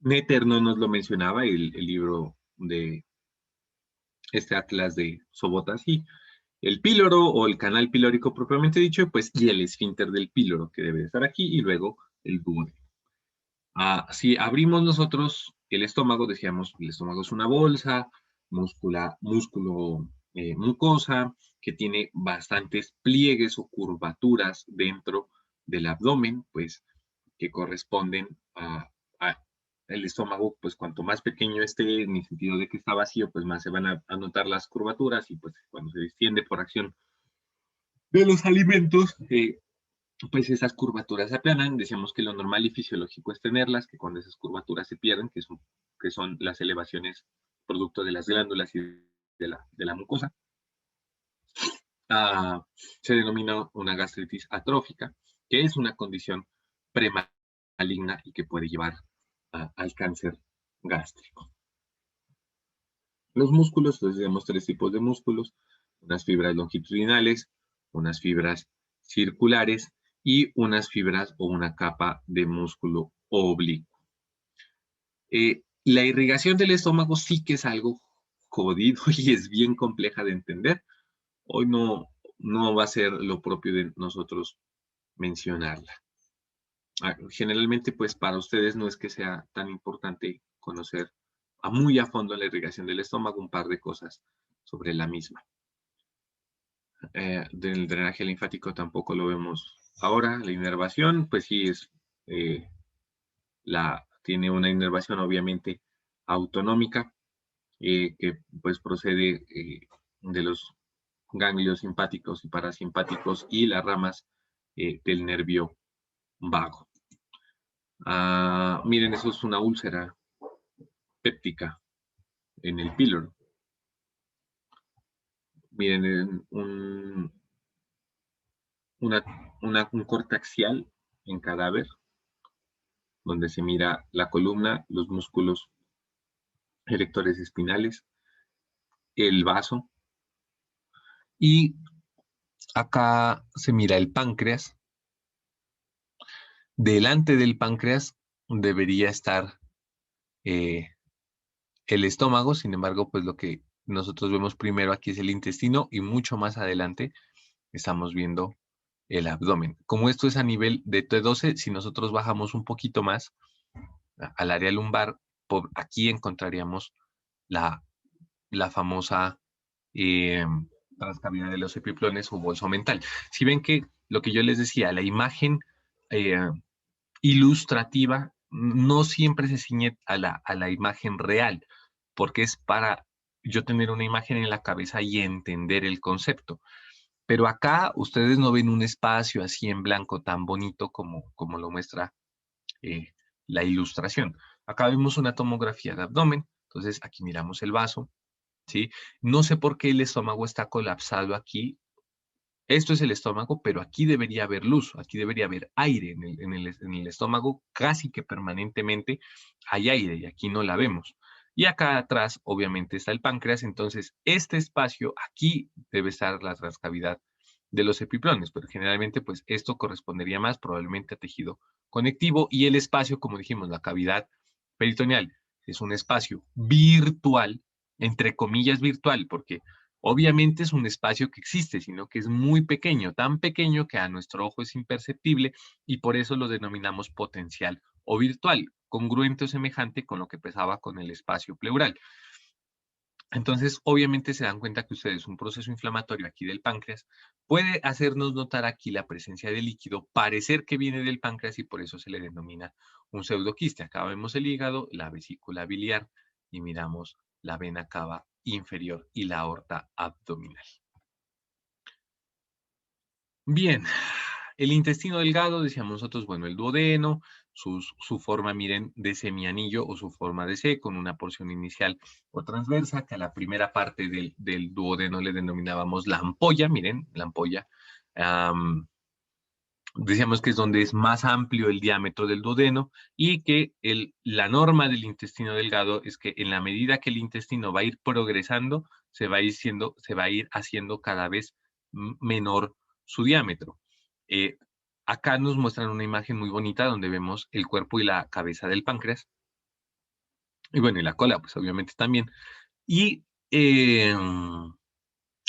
Netter no nos lo mencionaba, el libro de este atlas de Sobota, sí, el píloro o el canal pilórico propiamente dicho, pues, y el esfínter del píloro que debe estar aquí, y luego el duodeno. Si abrimos nosotros el estómago, decíamos, el estómago es una bolsa, músculo mucosa, que tiene bastantes pliegues o curvaturas dentro del abdomen, pues, que corresponden a el estómago, pues cuanto más pequeño esté, en el sentido de que está vacío, pues más se van a notar las curvaturas y pues cuando se distiende por acción de los alimentos, pues esas curvaturas se aplanan. Decíamos que lo normal y fisiológico es tenerlas, que cuando esas curvaturas se pierden, que son las elevaciones producto de las glándulas y de la mucosa, se denomina una gastritis atrófica, que es una condición premaligna y que puede llevar al cáncer gástrico. Los músculos, entonces tenemos tres tipos de músculos, unas fibras longitudinales, unas fibras circulares y unas fibras o una capa de músculo oblicuo. La irrigación del estómago sí que es algo jodido y es bien compleja de entender. Hoy no va a ser lo propio de nosotros mencionarla. Generalmente, pues para ustedes no es que sea tan importante conocer muy a fondo la irrigación del estómago, un par de cosas sobre la misma. Del drenaje linfático tampoco lo vemos ahora. La inervación, pues sí eh, tiene una inervación obviamente autonómica, que pues procede de los ganglios simpáticos y parasimpáticos y las ramas del nervio vago. Miren, eso es una úlcera péptica en el píloro. Miren, un corte axial en cadáver, donde se mira la columna, los músculos erectores espinales, el vaso, y acá se mira el páncreas. Delante del páncreas debería estar eh, el estómago, sin embargo, pues lo que nosotros vemos primero aquí es el intestino y mucho más adelante estamos viendo el abdomen. Como esto es a nivel de T12, si nosotros bajamos un poquito más al área lumbar, por aquí encontraríamos la, la famosa eh, transcavidad de los epiplones o bolso mental. Si ven que lo que yo les decía, la imagen eh, ilustrativa no siempre se ciñe a la imagen real, porque es para yo tener una imagen en la cabeza y entender el concepto. Pero acá ustedes no ven un espacio así en blanco tan bonito como lo muestra eh, la ilustración. Acá vemos una tomografía de abdomen, entonces aquí miramos el vaso, ¿sí? No sé por qué el estómago está colapsado aquí. Esto es el estómago, pero aquí debería haber luz, aquí debería haber aire en el estómago, casi que permanentemente hay aire y aquí no la vemos. Y acá atrás, obviamente, está el páncreas, entonces este espacio, aquí debe estar la transcavidad de los epiplones, pero generalmente, pues esto correspondería más probablemente a tejido conectivo y el espacio, como dijimos, la cavidad peritoneal, es un espacio virtual, entre comillas virtual, porque obviamente es un espacio que existe, sino que es muy pequeño, tan pequeño que a nuestro ojo es imperceptible y por eso lo denominamos potencial o virtual, congruente o semejante con lo que pesaba con el espacio pleural. Entonces, obviamente se dan cuenta que ustedes un proceso inflamatorio aquí del páncreas puede hacernos notar aquí la presencia de líquido, parecer que viene del páncreas y por eso se le denomina un pseudoquiste. Acá vemos el hígado, la vesícula biliar y miramos la vena cava inferior y la aorta abdominal. Bien, el intestino delgado, decíamos nosotros, bueno, el duodeno, su forma, miren, de semianillo o su forma de C, con una porción inicial o transversa, que a la primera parte del duodeno le denominábamos la ampolla, miren, la ampolla. Decíamos que es donde es más amplio el diámetro del duodeno y que la norma del intestino delgado es que en la medida que el intestino va a ir progresando, se va a ir haciendo cada vez menor su diámetro. Eh, Acá nos muestran una imagen muy bonita donde vemos el cuerpo y la cabeza del páncreas. Y bueno, y la cola, pues obviamente también. Y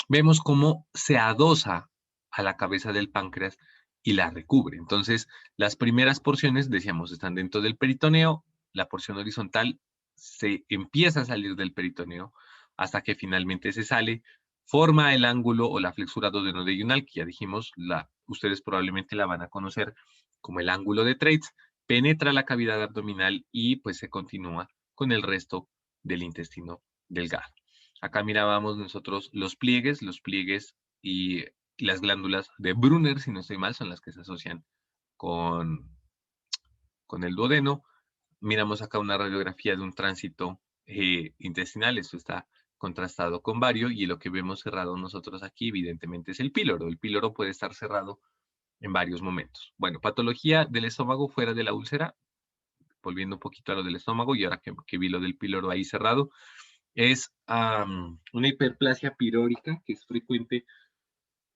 vemos cómo se adosa a la cabeza del páncreas y la recubre. Entonces, las primeras porciones, decíamos, están dentro del peritoneo, la porción horizontal se empieza a salir del peritoneo hasta que finalmente se sale, forma el ángulo o la flexura duodenodeyunal, que ya dijimos, ustedes probablemente la van a conocer como el ángulo de Treitz, penetra la cavidad abdominal y pues se continúa con el resto del intestino delgado. Acá mirábamos nosotros los pliegues y las glándulas de Brunner, si no estoy mal, son las que se asocian con, con el duodeno. Miramos acá una radiografía de un tránsito intestinal, esto está contrastado con vario y lo que vemos cerrado nosotros aquí evidentemente es el píloro. El píloro puede estar cerrado en varios momentos. Bueno, patología del estómago fuera de la úlcera, volviendo un poquito a lo del estómago y ahora que vi lo del píloro ahí cerrado, es una hiperplasia pirórica que es frecuente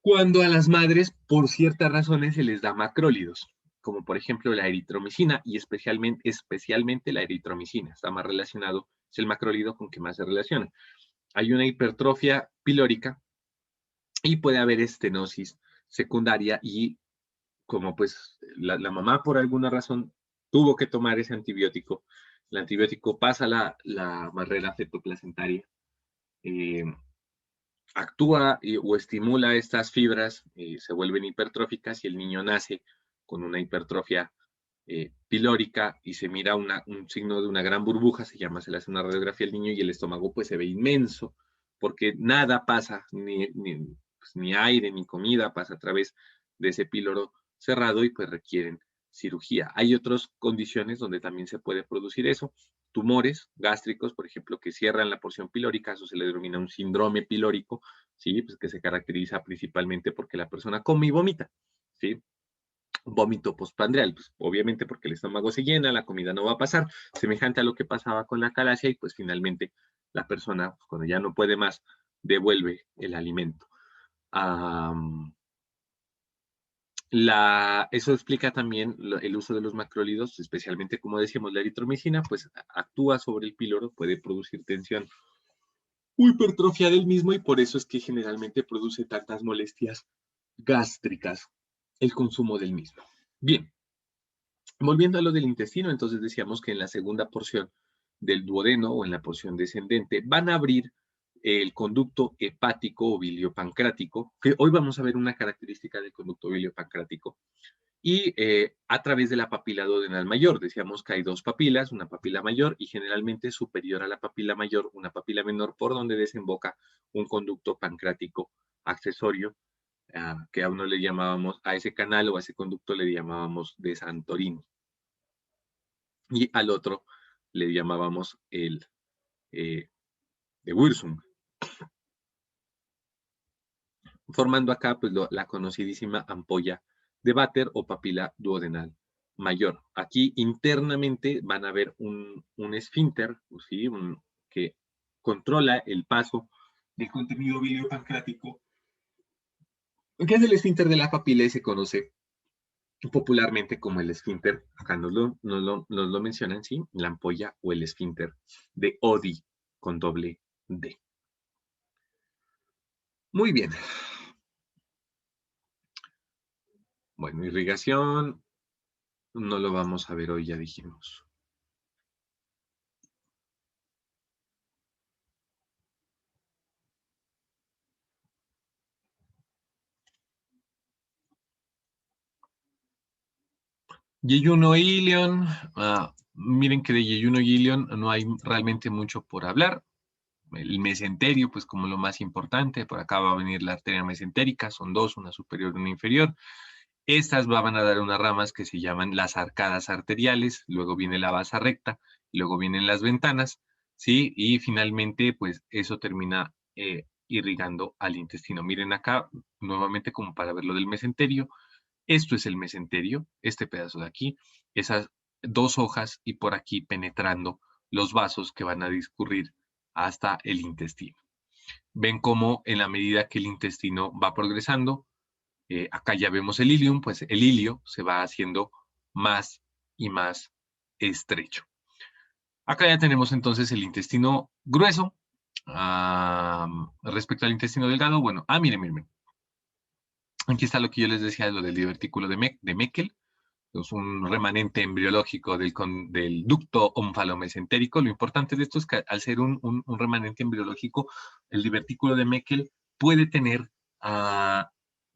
cuando a las madres, por ciertas razones, se les da macrólidos, como por ejemplo la eritromicina y especialmente la eritromicina. Está más relacionado, es el macrólido con que más se relaciona. Hay una hipertrofia pilórica y puede haber estenosis secundaria y como pues la mamá por alguna razón tuvo que tomar ese antibiótico, el antibiótico pasa la barrera fetoplacentaria, eh, actúa o estimula estas fibras, se vuelven hipertróficas y el niño nace con una hipertrofia pilórica y se mira un signo de una gran burbuja, se le hace una radiografía al niño y el estómago pues se ve inmenso, porque nada pasa, ni aire ni comida pasa a través de ese píloro cerrado y pues requieren cirugía. Hay otras condiciones donde también se puede producir eso, tumores gástricos, por ejemplo, que cierran la porción pilórica, eso se le denomina un síndrome pilórico, ¿sí? Pues que se caracteriza principalmente porque la persona come y vomita, ¿sí? Vómito postprandial, pues obviamente porque el estómago se llena, la comida no va a pasar, semejante a lo que pasaba con la calasia y pues finalmente la persona, pues, cuando ya no puede más, devuelve el alimento. Um, eso explica también el uso de los macrólidos, especialmente como decíamos, la eritromicina, pues actúa sobre el píloro, puede producir tensión o hipertrofia del mismo y por eso es que generalmente produce tantas molestias gástricas el consumo del mismo. Bien, volviendo a lo del intestino, entonces decíamos que en la segunda porción del duodeno o en la porción descendente van a abrir el conducto hepático o biliopancrático, que hoy vamos a ver una característica del conducto biliopancrático, y a través de la papila duodenal mayor. Decíamos que hay dos papilas, una papila mayor y generalmente superior a la papila mayor, una papila menor por donde desemboca un conducto pancrático accesorio, que a uno le llamábamos, a ese canal o a ese conducto le llamábamos de Santorini y al otro le llamábamos el de Wirsum, formando acá pues, la conocidísima ampolla de Vater o papila duodenal mayor. Aquí internamente van a ver un esfínter, ¿sí? Que controla el paso del contenido biliopancrático, que es el esfínter de la papila y se conoce popularmente como el esfínter, acá nos lo mencionan, ¿sí? La ampolla o el esfínter de Oddi con doble D. Muy bien. Bueno, irrigación no lo vamos a ver hoy, ya dijimos. Yeyuno y Ilion, miren que de Yeyuno y Ilion no hay realmente mucho por hablar. El mesenterio, pues como lo más importante, por acá va a venir la arteria mesentérica, son dos, una superior y una inferior. Estas van a dar unas ramas que se llaman las arcadas arteriales, luego viene la basa recta, luego vienen las ventanas, ¿sí? Y finalmente, pues eso termina irrigando al intestino. Miren acá, nuevamente como para ver lo del mesenterio, esto es el mesenterio, este pedazo de aquí, esas dos hojas y por aquí penetrando los vasos que van a discurrir hasta el intestino. Ven cómo en la medida que el intestino va progresando, acá ya vemos el ilium, pues el ilio se va haciendo más y más estrecho. Acá ya tenemos entonces el intestino grueso. Respecto al intestino delgado, bueno, miren. Aquí está lo que yo les decía de lo del divertículo de Meckel. Es un remanente embriológico del ducto onfalomesentérico. Lo importante de esto es que al ser un remanente embriológico, el divertículo de Meckel puede tener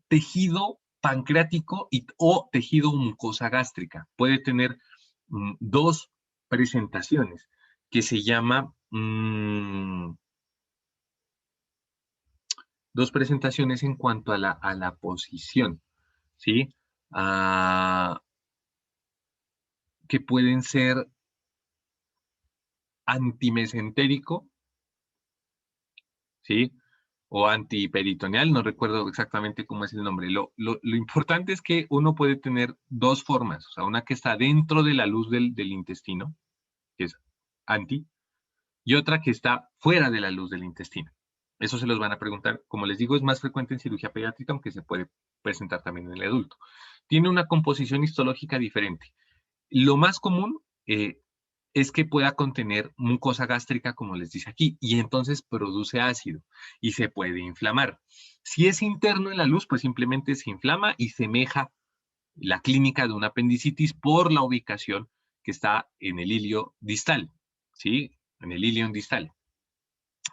tejido pancreático o tejido mucosa gástrica. Puede tener dos presentaciones que se llama dos presentaciones en cuanto a la posición, ¿sí? Que pueden ser antimesentérico, ¿sí? O antiperitoneal, no recuerdo exactamente cómo es el nombre. Lo importante es que uno puede tener dos formas, o sea, una que está dentro de la luz del intestino, que es anti, y otra que está fuera de la luz del intestino. Eso se los van a preguntar. Como les digo, es más frecuente en cirugía pediátrica, aunque se puede presentar también en el adulto. Tiene una composición histológica diferente. Lo más común es que pueda contener mucosa gástrica, como les dice aquí, y entonces produce ácido y se puede inflamar. Si es interno en la luz, pues simplemente se inflama y semeja la clínica de una apendicitis por la ubicación que está en el hilio distal, ¿sí? En el ilion distal,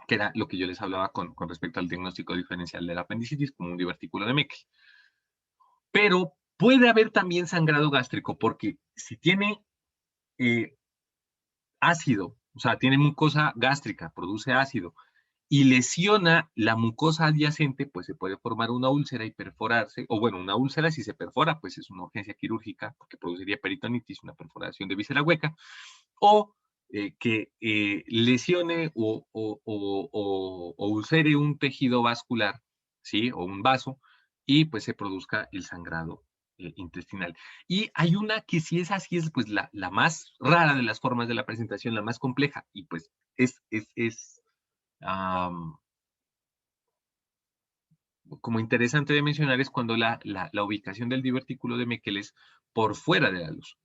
que era lo que yo les hablaba con respecto al diagnóstico diferencial de la apendicitis como un divertículo de Meckel. Pero puede haber también sangrado gástrico, porque si tiene eh, ácido, o sea, tiene mucosa gástrica, produce ácido, y lesiona la mucosa adyacente, pues se puede formar una úlcera y perforarse, o bueno, una úlcera si se perfora, pues es una urgencia quirúrgica, porque produciría peritonitis, una perforación de víscera hueca, o que lesione o ulcere un tejido vascular, ¿sí? O un vaso, y pues se produzca el sangrado intestinal. Y hay una que si es así, es pues la más rara de las formas de la presentación, la más compleja, y pues es um, como interesante de mencionar es cuando la ubicación del divertículo de Meckel es por fuera de la luz.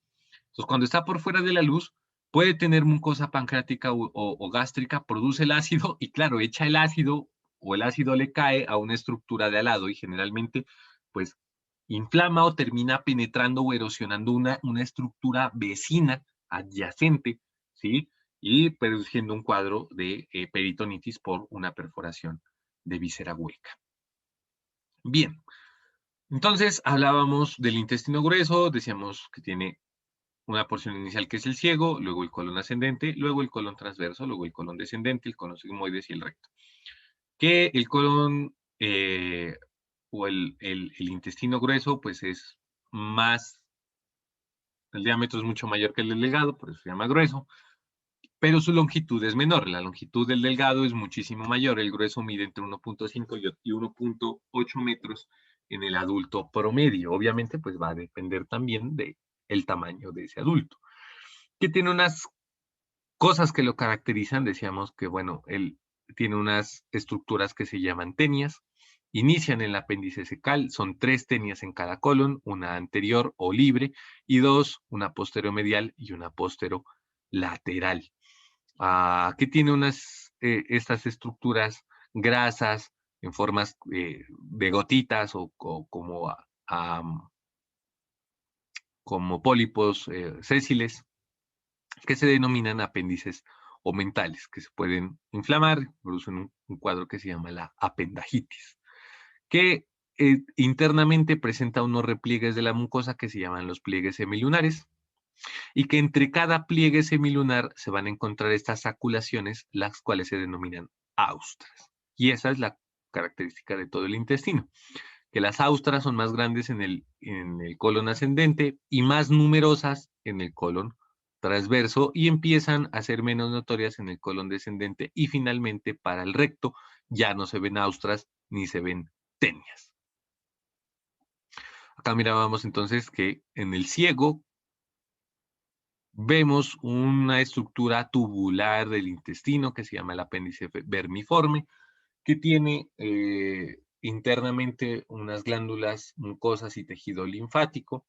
Entonces, cuando está por fuera de la luz, puede tener mucosa pancreática o gástrica, produce el ácido y claro, echa el ácido o el ácido le cae a una estructura de al lado y generalmente, pues, inflama o termina penetrando o erosionando una estructura vecina, adyacente, ¿sí? Y produciendo un cuadro de peritonitis por una perforación de víscera hueca. Bien, entonces hablábamos del intestino grueso, decíamos que tiene una porción inicial que es el ciego, luego el colon ascendente, luego el colon transverso, luego el colon descendente, el colon sigmoides y el recto. Que el colon o el intestino grueso, pues es más, el diámetro es mucho mayor que el del delgado, por eso se llama grueso, pero su longitud es menor. La longitud del delgado es muchísimo mayor. El grueso mide entre 1.5 y 1.8 metros en el adulto promedio. Obviamente, pues va a depender también del tamaño de ese adulto. Que tiene unas cosas que lo caracterizan, decíamos que, bueno, él tiene unas estructuras que se llaman tenias, inician en el apéndice cecal, son 3 tenias en cada colon, una anterior o libre, y 2, una posteromedial y una posterolateral. Que tiene estas estructuras grasas en formas de gotitas o como pólipos sésiles, que se denominan apéndices o mentales, que se pueden inflamar, producen un cuadro que se llama la apendajitis, que internamente presenta unos repliegues de la mucosa que se llaman los pliegues semilunares, y que entre cada pliegue semilunar se van a encontrar estas saculaciones, las cuales se denominan austras. Y esa es la característica de todo el intestino, que las austras son más grandes en el colon ascendente y más numerosas en el colon transverso y empiezan a ser menos notorias en el colon descendente y finalmente para el recto ya no se ven austras ni se ven tenias. Acá mirábamos entonces que en el ciego vemos una estructura tubular del intestino que se llama el apéndice vermiforme, que tiene internamente unas glándulas mucosas y tejido linfático.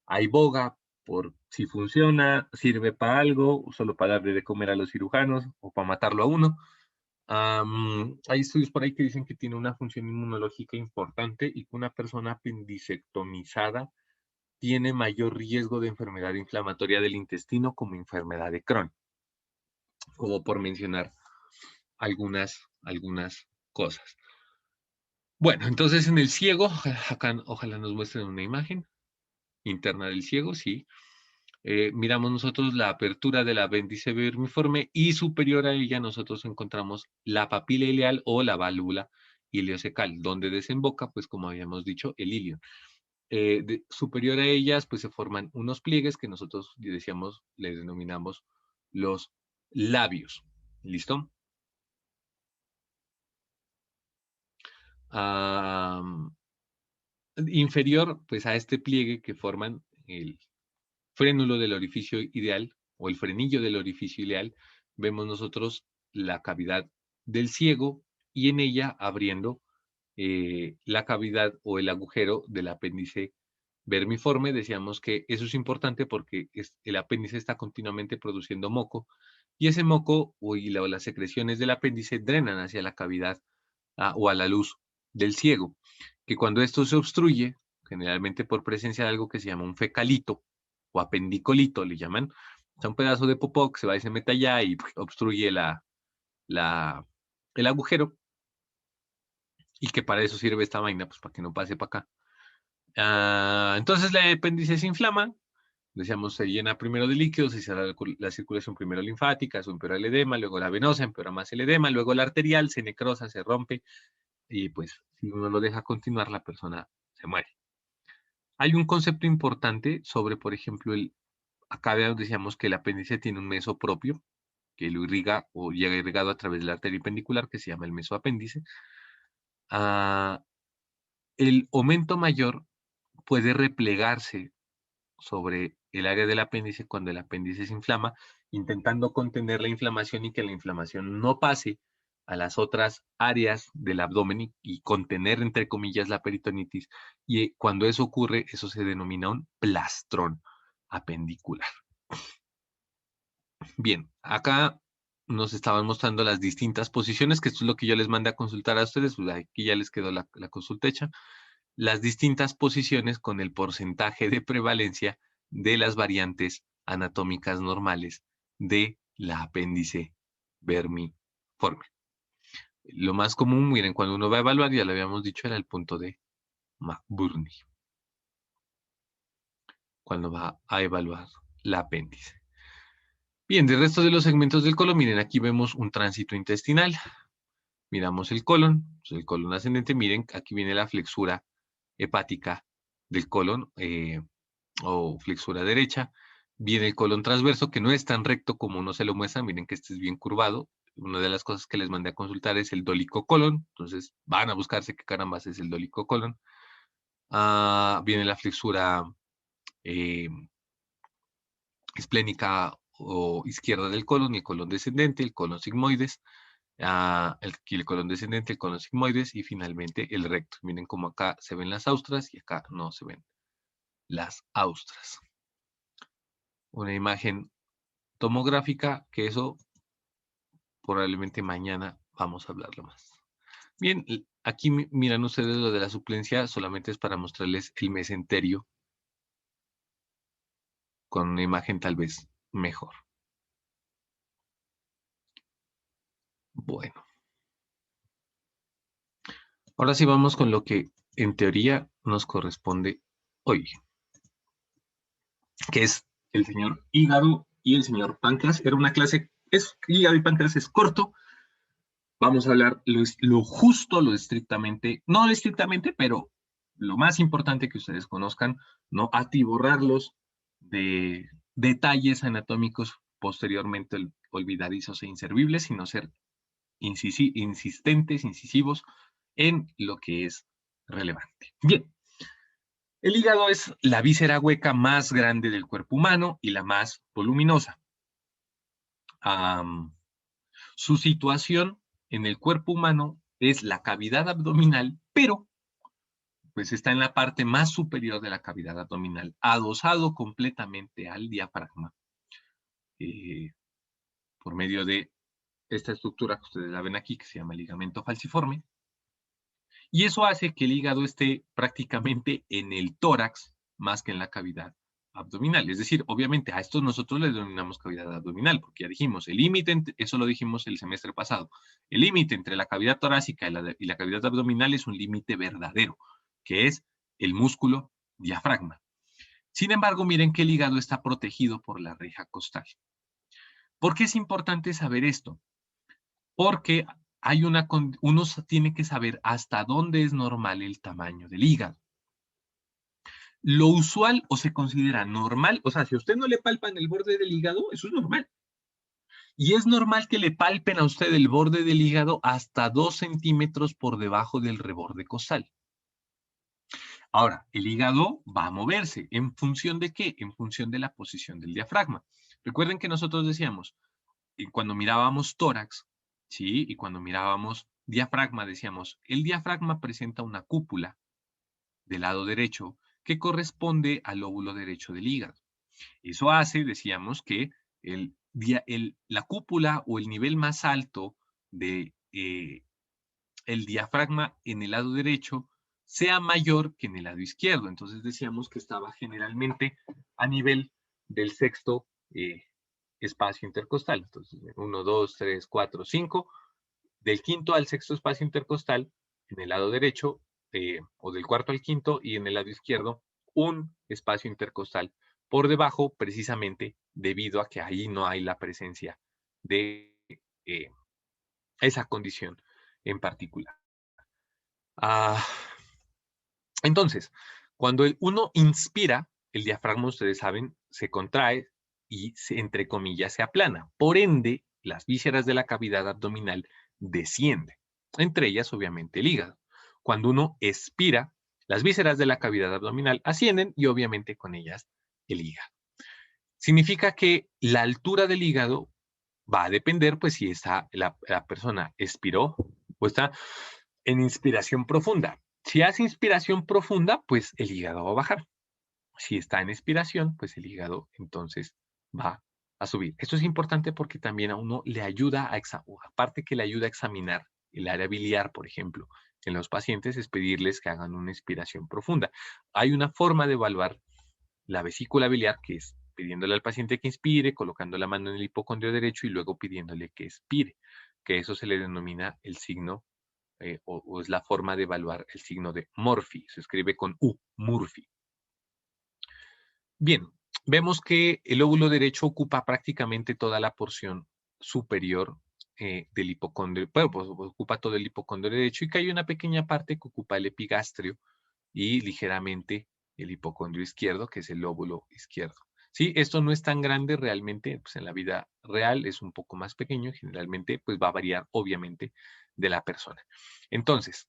Hay boga, por si funciona, sirve para algo, solo para darle de comer a los cirujanos o para matarlo a uno. Hay estudios por ahí que dicen que tiene una función inmunológica importante y que una persona apendicectomizada tiene mayor riesgo de enfermedad inflamatoria del intestino como enfermedad de Crohn, como por mencionar algunas cosas. Bueno, entonces en el ciego, acá ojalá nos muestren una imagen interna del ciego, sí. Miramos nosotros la apertura del apéndice vermiforme y superior a ella nosotros encontramos la papila ileal o la válvula ileocecal, donde desemboca, pues como habíamos dicho, el ilio. Superior a ellas, pues se forman unos pliegues que nosotros decíamos, les denominamos los labios. ¿Listo? Inferior, pues a este pliegue que forman el frénulo del orificio ideal o el frenillo del orificio ideal, vemos nosotros la cavidad del ciego y en ella abriendo la cavidad o el agujero del apéndice vermiforme. Decíamos que eso es importante porque el apéndice está continuamente produciendo moco y ese moco o las secreciones del apéndice drenan hacia la cavidad o a la luz del ciego, que cuando esto se obstruye, generalmente por presencia de algo que se llama un fecalito o apendicolito, le llaman, o sea, un pedazo de popó que se va y se mete allá y obstruye la, el agujero, y que para eso sirve esta vaina, pues para que no pase para acá. Entonces el apéndice se inflama, decíamos, se llena primero de líquidos, se da la circulación primero linfática, eso empeora el edema, luego la venosa, empeora más el edema, luego la arterial, se necrosa, se rompe, y pues si uno lo deja continuar, la persona se muere. Hay un concepto importante sobre, por ejemplo, acá decíamos que el apéndice tiene un meso propio, que lo irriga o llega irrigado a través de la arteria pendicular, que se llama el mesoapéndice. El aumento mayor puede replegarse sobre el área del apéndice cuando el apéndice se inflama, intentando contener la inflamación y que la inflamación no pase a las otras áreas del abdomen y contener, entre comillas, la peritonitis. Y cuando eso ocurre, eso se denomina un plastrón apendicular. Bien, acá nos estaban mostrando las distintas posiciones, que esto es lo que yo les mandé a consultar a ustedes, pues aquí ya les quedó la consulta hecha, las distintas posiciones con el porcentaje de prevalencia de las variantes anatómicas normales de la apéndice vermiforme. Lo más común, miren, cuando uno va a evaluar, ya lo habíamos dicho, era el punto de McBurney, cuando va a evaluar la apéndice. Bien, del resto de los segmentos del colon, miren, aquí vemos un tránsito intestinal. Miramos el colon, pues el colon ascendente, miren, aquí viene la flexura hepática del colon o flexura derecha. Viene el colon transverso, que no es tan recto como uno se lo muestra, miren que este es bien curvado. Una de las cosas que les mandé a consultar es el dólico colon, entonces van a buscarse qué carambas es el dólico colon. Viene la flexura eh, esplénica o izquierda del colon y el colon descendente, el colon sigmoides, el colon descendente, el colon sigmoides y finalmente el recto. Miren cómo acá se ven las austras y acá no se ven las austras. Una imagen tomográfica que eso probablemente mañana vamos a hablarlo más. Bien, aquí miran ustedes lo de la suplencia, solamente es para mostrarles el mesenterio con una imagen tal vez mejor. Bueno, ahora sí vamos con lo que en teoría nos corresponde hoy, que es el señor hígado y el señor páncreas. Era una clase, hígado y páncreas es corto. Vamos a hablar lo justo, lo estrictamente, no estrictamente, pero lo más importante que ustedes conozcan, no atiborrarlos de detalles anatómicos posteriormente olvidadizos e inservibles, sino ser insistentes, incisivos en lo que es relevante. Bien, el hígado es la víscera hueca más grande del cuerpo humano y la más voluminosa. Su situación en el cuerpo humano es la cavidad abdominal, pero pues está en la parte más superior de la cavidad abdominal, adosado completamente al diafragma, eh, por medio de esta estructura que ustedes la ven aquí, que se llama ligamento falciforme, y eso hace que el hígado esté prácticamente en el tórax más que en la cavidad abdominal. Es decir, obviamente a esto nosotros le denominamos cavidad abdominal, porque ya dijimos, el límite, eso lo dijimos el semestre pasado, el límite entre la cavidad torácica y la cavidad abdominal es un límite verdadero, que es el músculo diafragma. Sin embargo, miren que el hígado está protegido por la reja costal. ¿Por qué es importante saber esto? Porque uno tiene que saber hasta dónde es normal el tamaño del hígado. Lo usual o se considera normal, o sea, si a usted no le palpan el borde del hígado, eso es normal. Y es normal que le palpen a usted el borde del hígado hasta 2 centímetros por debajo del reborde costal. Ahora, el hígado va a moverse. ¿En función de qué? En función de la posición del diafragma. Recuerden que nosotros decíamos, cuando mirábamos tórax, ¿sí? Y cuando mirábamos diafragma, decíamos, el diafragma presenta una cúpula del lado derecho que corresponde al lóbulo derecho del hígado. Eso hace, decíamos, que la cúpula o el nivel más alto de el diafragma en el lado derecho sea mayor que en el lado izquierdo. Entonces decíamos que estaba generalmente a nivel del sexto espacio intercostal. Entonces, 1, 2, 3, 4, 5. Del quinto al sexto espacio intercostal en el lado derecho, o del cuarto al quinto, y en el lado izquierdo un espacio intercostal por debajo, precisamente debido a que ahí no hay la presencia de eh, esa condición en particular. Ah, entonces, cuando uno inspira, el diafragma, ustedes saben, se contrae y, entre comillas, se aplana. Por ende, las vísceras de la cavidad abdominal descienden, entre ellas, obviamente, el hígado. Cuando uno expira, las vísceras de la cavidad abdominal ascienden y, obviamente, con ellas el hígado. Significa que la altura del hígado va a depender, pues, si la persona expiró o está en inspiración profunda. Si hace inspiración profunda, pues el hígado va a bajar. Si está en expiración, pues el hígado entonces va a subir. Esto es importante porque también a uno le ayuda aparte que le ayuda a examinar el área biliar, por ejemplo, en los pacientes es pedirles que hagan una inspiración profunda. Hay una forma de evaluar la vesícula biliar que es pidiéndole al paciente que inspire, colocando la mano en el hipocondrio derecho y luego pidiéndole que expire, que eso se le denomina el signo o es la forma de evaluar el signo de Murphy. Se escribe con U, Murphy. Bien, vemos que el lóbulo derecho ocupa prácticamente toda la porción superior del hipocondrio, bueno, pues ocupa todo el hipocondrio derecho y que hay una pequeña parte que ocupa el epigastrio y ligeramente el hipocondrio izquierdo, que es el lóbulo izquierdo. Sí, esto no es tan grande realmente, pues en la vida real es un poco más pequeño, generalmente pues va a variar obviamente de la persona. Entonces,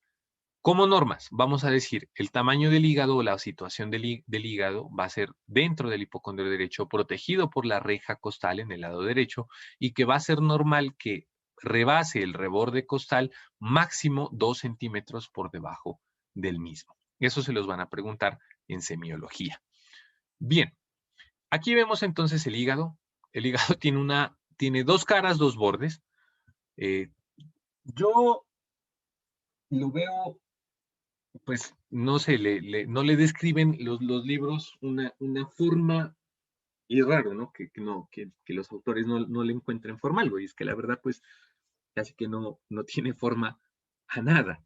como normas, vamos a decir, el tamaño del hígado o la situación del hígado va a ser dentro del hipocondrio derecho, protegido por la reja costal en el lado derecho, y que va a ser normal que rebase el reborde costal máximo 2 centímetros por debajo del mismo. Eso se los van a preguntar en semiología. Bien, aquí vemos entonces el hígado. El hígado tiene dos caras, dos bordes. Eh, yo lo veo pues no sé, no le describen los libros una forma, y es raro, ¿no? Que los autores no le encuentren forma a algo, y es que la verdad, pues, casi que no tiene forma a nada.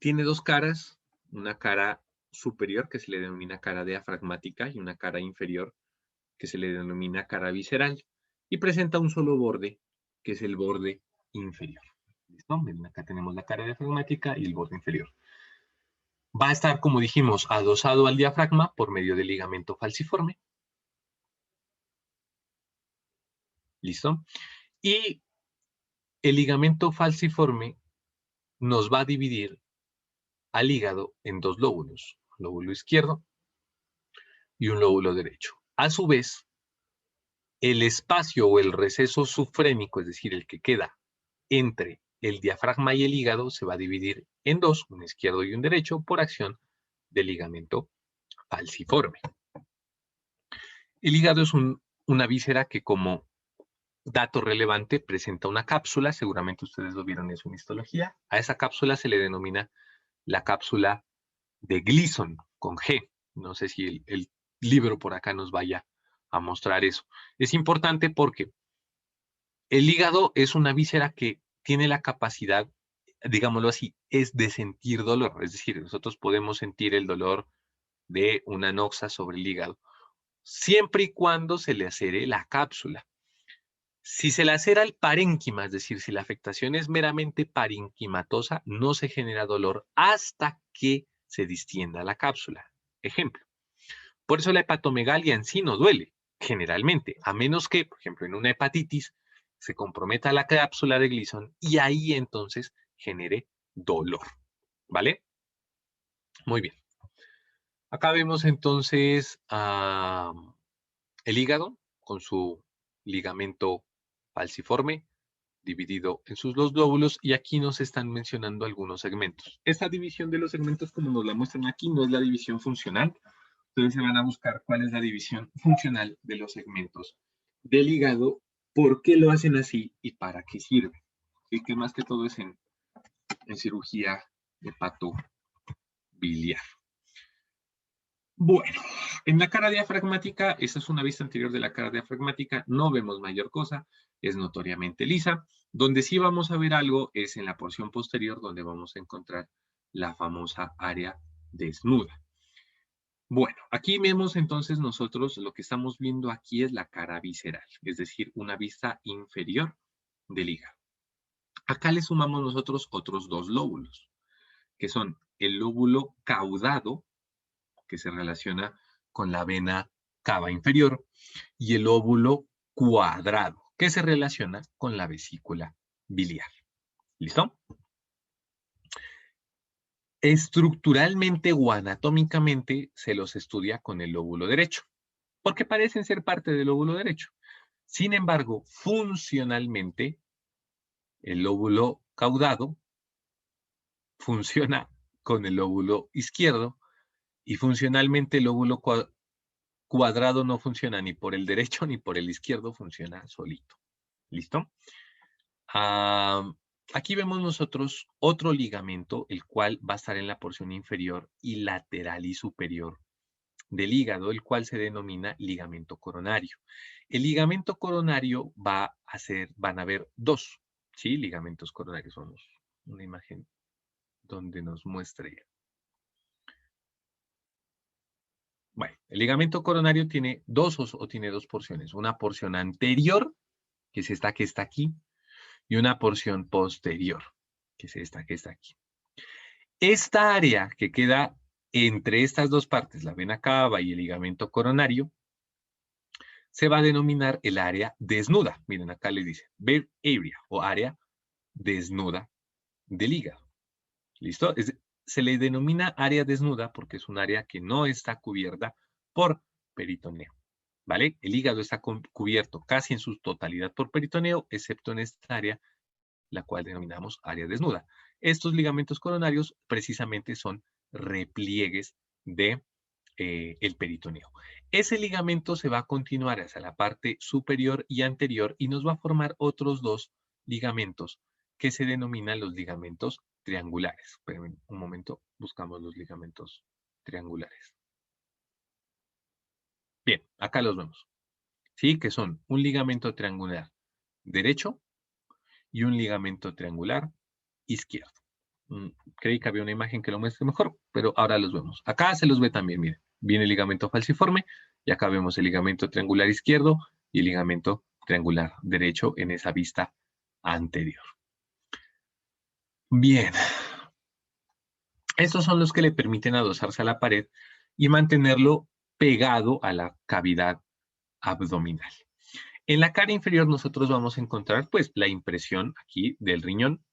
Tiene dos caras, una cara superior que se le denomina cara diafragmática y una cara inferior que se le denomina cara visceral, y presenta un solo borde, que es el borde inferior. ¿Listo? Ven, acá tenemos la cara diafragmática y el borde inferior. Va a estar, como dijimos, adosado al diafragma por medio del ligamento falciforme. ¿Listo? Y el ligamento falciforme nos va a dividir al hígado en dos lóbulos, un lóbulo izquierdo y un lóbulo derecho. A su vez, el espacio o el receso sufrénico, es decir, el que queda entre el diafragma y el hígado, se va a dividir en dos, un izquierdo y un derecho, por acción del ligamento falciforme. El hígado es una víscera que, como dato relevante, presenta una cápsula, seguramente ustedes lo vieron en su histología. A esa cápsula se le denomina la cápsula de Gleason, con G. No sé si el libro por acá nos vaya a mostrar eso. Es importante porque el hígado es una víscera que tiene la capacidad, digámoslo así, es de sentir dolor. Es decir, nosotros podemos sentir el dolor de una noxa sobre el hígado, siempre y cuando se le acere la cápsula. Si se lacera el parénquima, es decir, si la afectación es meramente parenquimatosa, no se genera dolor hasta que se distienda la cápsula. Ejemplo. Por eso la hepatomegalia en sí no duele, generalmente, a menos que, por ejemplo, en una hepatitis se comprometa la cápsula de Gleason y ahí entonces genere dolor. ¿Vale? Muy bien. Acá vemos entonces el hígado con su ligamento falciforme, dividido en sus dos lóbulos, y aquí nos están mencionando algunos segmentos. Esta división de los segmentos, como nos la muestran aquí, no es la división funcional. Entonces se van a buscar cuál es la división funcional de los segmentos del hígado, por qué lo hacen así y para qué sirve. Y que más que todo es en cirugía hepatobiliar. Bueno, en la cara diafragmática, esta es una vista anterior de la cara diafragmática, no vemos mayor cosa, es notoriamente lisa. Donde sí vamos a ver algo es en la porción posterior, donde vamos a encontrar la famosa área desnuda. Bueno, aquí vemos entonces nosotros lo que estamos viendo aquí es la cara visceral, es decir, una vista inferior del hígado. Acá le sumamos nosotros otros dos lóbulos, que son el lóbulo caudado, que se relaciona con la vena cava inferior, y el lóbulo cuadrado, que se relaciona con la vesícula biliar. ¿Listo? Estructuralmente o anatómicamente se los estudia con el lóbulo derecho, porque parecen ser parte del lóbulo derecho. Sin embargo, funcionalmente, el lóbulo caudado funciona con el lóbulo izquierdo, y funcionalmente el lóbulo cuadrado no funciona ni por el derecho ni por el izquierdo, funciona solito. ¿Listo? Ah, aquí vemos nosotros otro ligamento, el cual va a estar en la porción inferior y lateral y superior del hígado, el cual se denomina ligamento coronario. El ligamento coronario van a haber dos, ¿sí? Ligamentos coronarios. Vamos, una imagen donde nos muestre. Bueno, el ligamento coronario tiene tiene dos porciones. Una porción anterior, que es esta que está aquí, y una porción posterior, que es esta que está aquí. Esta área que queda entre estas dos partes, la vena cava y el ligamento coronario, se va a denominar el área desnuda. Miren, acá le dice bare area o área desnuda del hígado. ¿Listo? Se le denomina área desnuda porque es un área que no está cubierta por peritoneo. ¿Vale? El hígado está cubierto casi en su totalidad por peritoneo, excepto en esta área, la cual denominamos área desnuda. Estos ligamentos coronarios precisamente son repliegues de el peritoneo. Ese ligamento se va a continuar hacia la parte superior y anterior y nos va a formar otros dos ligamentos que se denominan los ligamentos triangulares. Espérenme un momento, buscamos los ligamentos triangulares. Bien, acá los vemos. ¿Sí? Que son un ligamento triangular derecho y un ligamento triangular izquierdo. Creí que había una imagen que lo muestre mejor, pero ahora los vemos. Acá se los ve también, miren. Viene el ligamento falciforme y acá vemos el ligamento triangular izquierdo y el ligamento triangular derecho en esa vista anterior. Bien. Estos son los que le permiten adosarse a la pared y mantenerlo pegado a la cavidad abdominal. En la cara inferior nosotros vamos a encontrar pues la impresión aquí del riñón.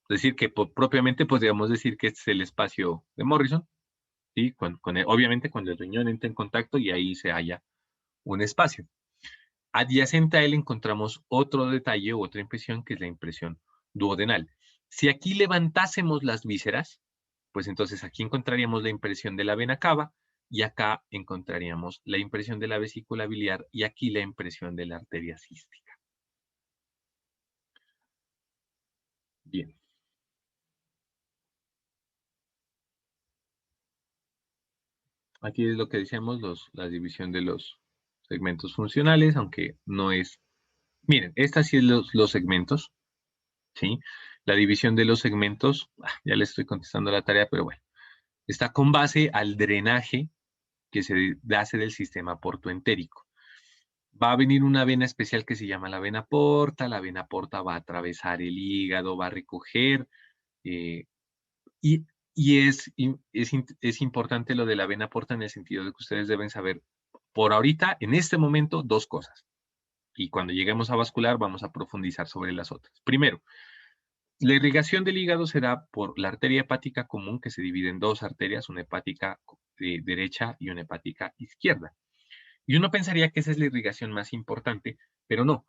Es decir, que propiamente podríamos decir que es el espacio de Morrison, ¿sí? Obviamente cuando el riñón entra en contacto y ahí se halla un espacio. Adyacente a él encontramos otro detalle u otra impresión que es la impresión duodenal. Si aquí levantásemos las vísceras, pues entonces aquí encontraríamos la impresión de la vena cava y acá encontraríamos la impresión de la vesícula biliar y aquí la impresión de la arteria cística. Bien. Aquí es lo que decíamos, la división de los segmentos funcionales, aunque no es... Miren, estas sí es los segmentos, ¿sí? La división de los segmentos, ya le estoy contestando la tarea, pero bueno, está con base al drenaje que se hace del sistema portoentérico. Va a venir una vena especial que se llama la vena porta va a atravesar el hígado, va a recoger, eh, y, es importante lo de la vena porta en el sentido de que ustedes deben saber, por ahorita, en este momento, dos cosas. Y cuando lleguemos a vascular vamos a profundizar sobre las otras. Primero, la irrigación del hígado se da por la arteria hepática común, que se divide en dos arterias, una hepática derecha y una hepática izquierda. Y uno pensaría que esa es la irrigación más importante, pero no.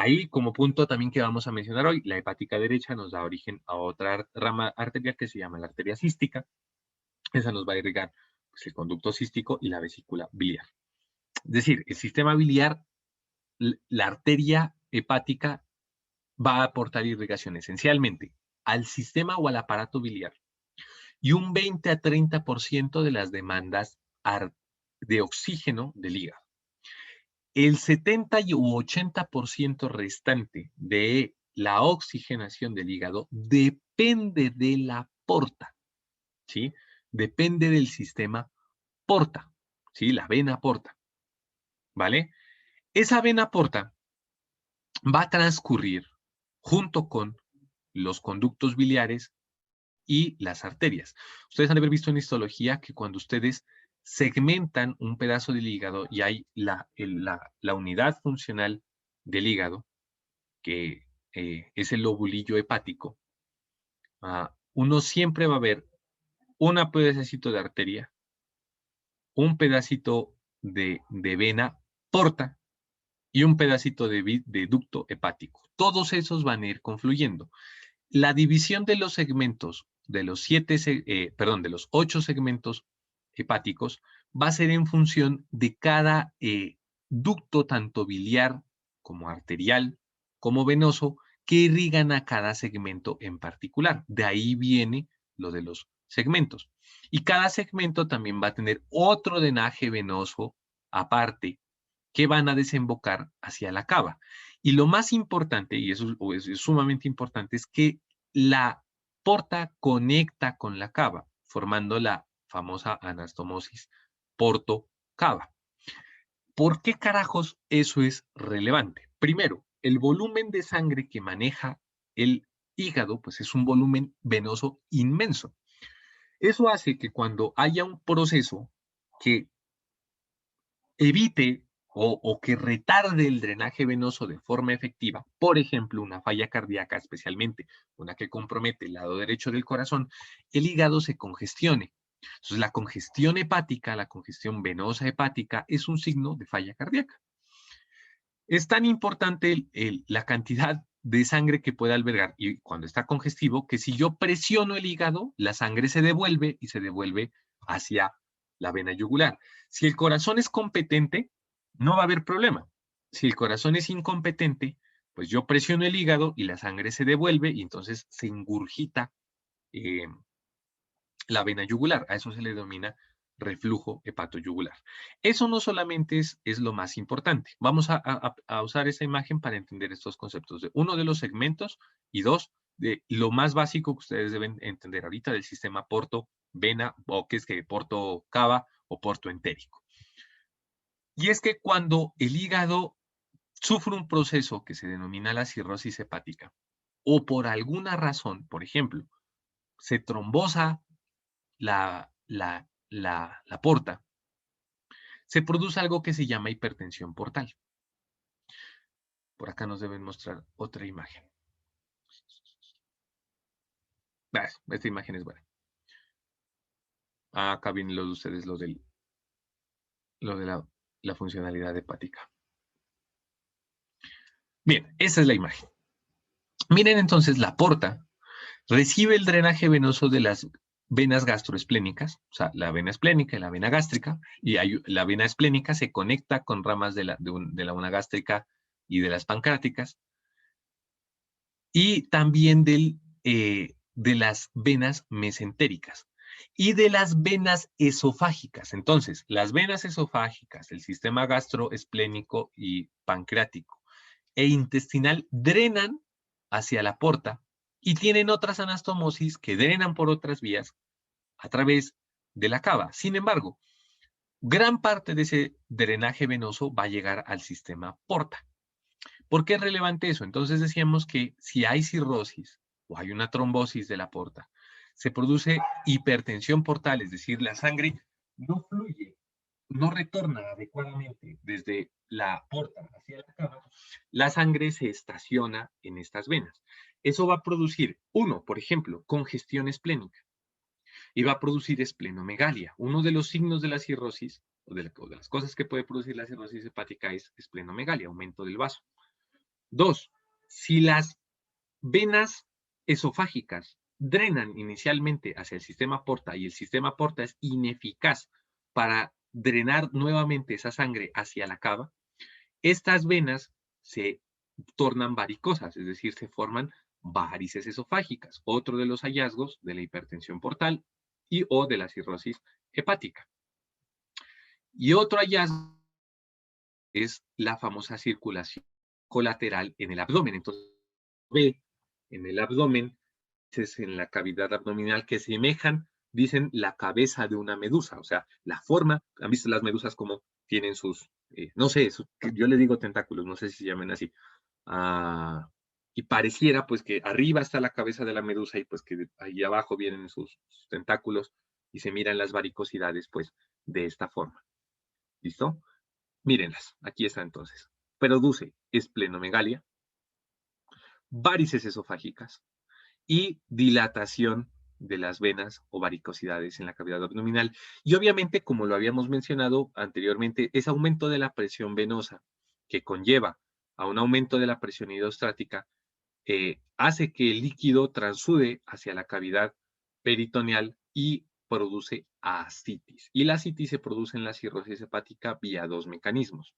Ahí, como punto también que vamos a mencionar hoy, la hepática derecha nos da origen a otra rama arterial que se llama la arteria cística. Esa nos va a irrigar pues, el conducto cístico y la vesícula biliar. Es decir, el sistema biliar, la arteria hepática va a aportar irrigación esencialmente al sistema o al aparato biliar y un 20 a 30% de las demandas de oxígeno del hígado. El 70 u 80% restante de la oxigenación del hígado depende de la porta, ¿sí? Depende del sistema porta, ¿sí? La vena porta, ¿vale? Esa vena porta va a transcurrir junto con los conductos biliares y las arterias. Ustedes han de haber visto en histología que cuando ustedes segmentan un pedazo del hígado y hay la unidad funcional del hígado, que es el lobulillo hepático, uno siempre va a ver un pedacito de arteria, un pedacito de vena porta y un pedacito de ducto hepático. Todos esos van a ir confluyendo. La división de los segmentos, de los de los 8 segmentos hepáticos, va a ser en función de cada ducto, tanto biliar como arterial, como venoso, que irrigan a cada segmento en particular. De ahí viene lo de los segmentos. Y cada segmento también va a tener otro drenaje venoso aparte que van a desembocar hacia la cava. Y lo más importante, y eso es sumamente importante, es que la porta conecta con la cava, formando la famosa anastomosis porto-cava. ¿Por qué carajos eso es relevante? Primero, el volumen de sangre que maneja el hígado, pues es un volumen venoso inmenso. Eso hace que cuando haya un proceso que evite o que retarde el drenaje venoso de forma efectiva, por ejemplo, una falla cardíaca, especialmente una que compromete el lado derecho del corazón, el hígado se congestione. Entonces, la congestión hepática, la congestión venosa hepática, es un signo de falla cardíaca. Es tan importante la cantidad de sangre que puede albergar y cuando está congestivo, que si yo presiono el hígado, la sangre se devuelve y se devuelve hacia la vena yugular. Si el corazón es competente, no va a haber problema. Si el corazón es incompetente, pues yo presiono el hígado y la sangre se devuelve y entonces se ingurgita eh, la vena yugular. A eso se le denomina reflujo hepatoyugular. Eso no solamente es lo más importante. Vamos a usar esa imagen para entender estos conceptos. Uno, de los segmentos y dos, de lo más básico que ustedes deben entender ahorita del sistema porto-vena o que es que porto-cava o porto-entérico. Y es que cuando el hígado sufre un proceso que se denomina la cirrosis hepática o por alguna razón, por ejemplo, se trombosa la porta, se produce algo que se llama hipertensión portal. Por acá nos deben mostrar otra imagen. Esta imagen es buena. Acá vienen los de ustedes, lo de la funcionalidad hepática. Bien, esa es la imagen. Miren entonces, la porta recibe el drenaje venoso de las venas gastroesplénicas, o sea, la vena esplénica y la vena gástrica, y la vena esplénica se conecta con ramas de la una gástrica y de las pancreáticas, y también de las venas mesentéricas y de las venas esofágicas. Entonces, las venas esofágicas, el sistema gastroesplénico y pancreático e intestinal drenan hacia la porta y tienen otras anastomosis que drenan por otras vías a través de la cava. Sin embargo, gran parte de ese drenaje venoso va a llegar al sistema porta. ¿Por qué es relevante eso? Entonces decíamos que si hay cirrosis o hay una trombosis de la porta, se produce hipertensión portal, es decir, la sangre no fluye, no retorna adecuadamente desde la porta hacia la cava, la sangre se estaciona en estas venas. Eso va a producir, uno, por ejemplo, congestión esplénica y va a producir esplenomegalia. Uno de los signos de la cirrosis, o de las cosas que puede producir la cirrosis hepática es esplenomegalia, aumento del vaso. Dos, si las venas esofágicas drenan inicialmente hacia el sistema porta y el sistema porta es ineficaz para drenar nuevamente esa sangre hacia la cava, estas venas se tornan varicosas, es decir, se forman varices esofágicas, otro de los hallazgos de la hipertensión portal y o de la cirrosis hepática. Y otro hallazgo es la famosa circulación colateral en el abdomen. Entonces, ve en el abdomen, en la cavidad abdominal que semejan, dicen, la cabeza de una medusa, o sea, la forma, han visto las medusas como tienen sus, no sé, yo les digo tentáculos, no sé si se llaman así, ah, y pareciera pues que arriba está la cabeza de la medusa y pues que ahí abajo vienen sus tentáculos y se miran las varicosidades pues de esta forma. ¿Listo? Mírenlas, aquí está entonces. Produce esplenomegalia, varices esofágicas y dilatación de las venas o varicosidades en la cavidad abdominal. Y obviamente, como lo habíamos mencionado anteriormente, ese aumento de la presión venosa que conlleva a un aumento de la presión hidrostática hace que el líquido transude hacia la cavidad peritoneal y produce ascitis. Y la ascitis se produce en la cirrosis hepática vía dos mecanismos.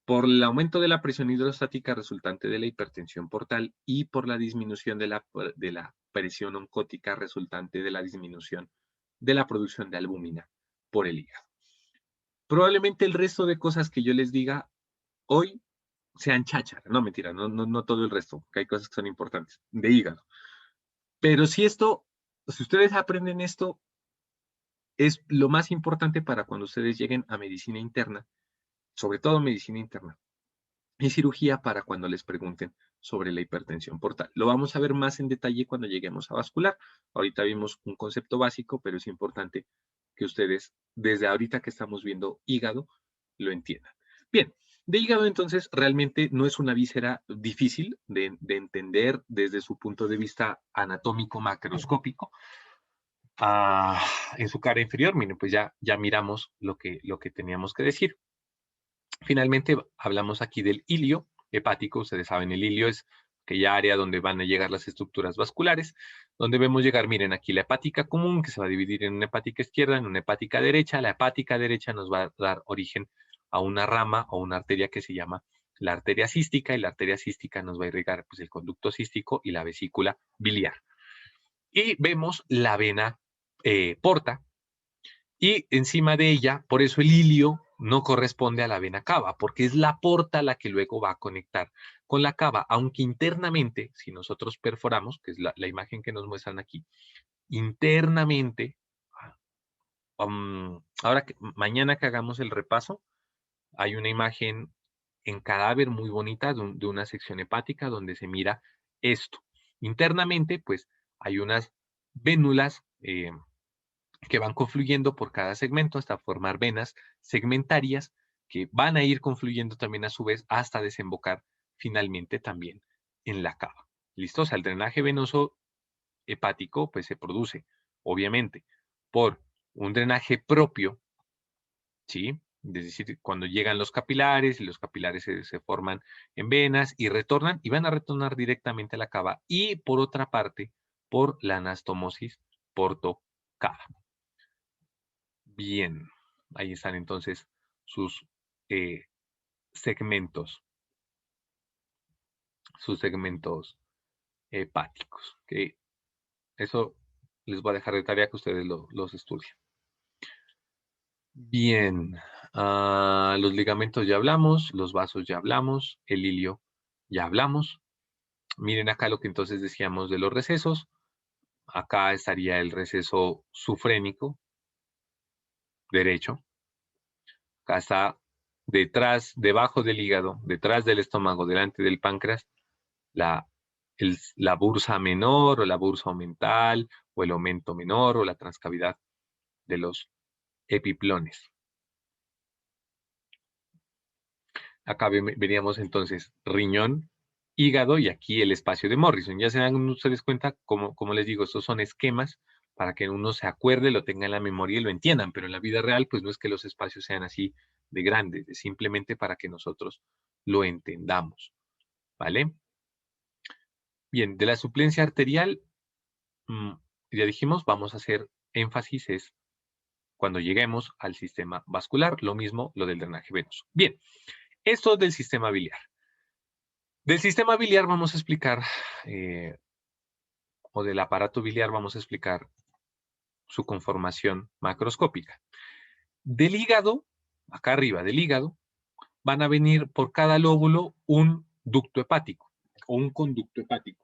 Por el aumento de la presión hidrostática resultante de la hipertensión portal y por la disminución de la presión oncótica resultante de la disminución de la producción de albúmina por el hígado. Probablemente el resto de cosas que yo les diga hoy sean cháchara, no mentira, no todo el resto, que hay cosas que son importantes, de hígado. Pero si ustedes aprenden esto, es lo más importante para cuando ustedes lleguen a medicina interna, sobre todo medicina interna, y cirugía para cuando les pregunten sobre la hipertensión portal. Lo vamos a ver más en detalle cuando lleguemos a vascular. Ahorita vimos un concepto básico, pero es importante que ustedes, desde ahorita que estamos viendo hígado, lo entiendan. Bien, de hígado entonces realmente no es una víscera difícil de entender desde su punto de vista anatómico macroscópico. En su cara inferior, miren, pues ya miramos lo que teníamos que decir. Finalmente, hablamos aquí del ilio hepático. Ustedes saben, el ilio es aquella área donde van a llegar las estructuras vasculares, donde vemos llegar, miren, aquí la hepática común, que se va a dividir en una hepática izquierda, en una hepática derecha. La hepática derecha nos va a dar origen a una rama o una arteria que se llama la arteria cística, y la arteria cística nos va a irrigar pues, el conducto cístico y la vesícula biliar. Y vemos la vena porta, y encima de ella, por eso el ilio no corresponde a la vena cava, porque es la porta la que luego va a conectar con la cava, aunque internamente, si nosotros perforamos, que es la imagen que nos muestran aquí, internamente, ahora que mañana que hagamos el repaso, hay una imagen en cadáver muy bonita de una sección hepática donde se mira esto. Internamente, pues hay unas vénulas que van confluyendo por cada segmento hasta formar venas segmentarias que van a ir confluyendo también a su vez hasta desembocar finalmente también en la cava. ¿Listo? O sea, el drenaje venoso hepático pues se produce obviamente por un drenaje propio, ¿sí? Es decir, cuando llegan los capilares y los capilares se forman en venas y retornan y van a retornar directamente a la cava, y por otra parte por la anastomosis portocava. Bien, ahí están entonces sus eh, segmentos, sus segmentos hepáticos. Que eso les voy a dejar de tarea que ustedes los estudien. Bien, los ligamentos ya hablamos, los vasos ya hablamos, el ilio ya hablamos. Miren acá lo que entonces decíamos de los recesos. Acá estaría el receso sufrénico derecho. Acá está detrás, debajo del hígado, detrás del estómago, delante del páncreas, la, la bursa menor o la bursa omental o el aumento menor o la transcavidad de los epiplones. Acá veríamos entonces riñón, hígado y aquí el espacio de Morrison. Ya se dan ustedes cuenta, como les digo, estos son esquemas para que uno se acuerde, lo tenga en la memoria y lo entiendan, pero en la vida real pues no es que los espacios sean así de grandes, es simplemente para que nosotros lo entendamos. ¿vale? Bien, de la suplencia arterial, mm, ya dijimos, vamos a hacer énfasis es cuando lleguemos al sistema vascular, lo mismo lo del drenaje venoso. Bien, esto del sistema biliar. Del sistema biliar vamos a explicar, eh, o del aparato biliar vamos a explicar su conformación macroscópica. Del hígado, acá arriba del hígado, van a venir por cada lóbulo un ducto hepático o un conducto hepático.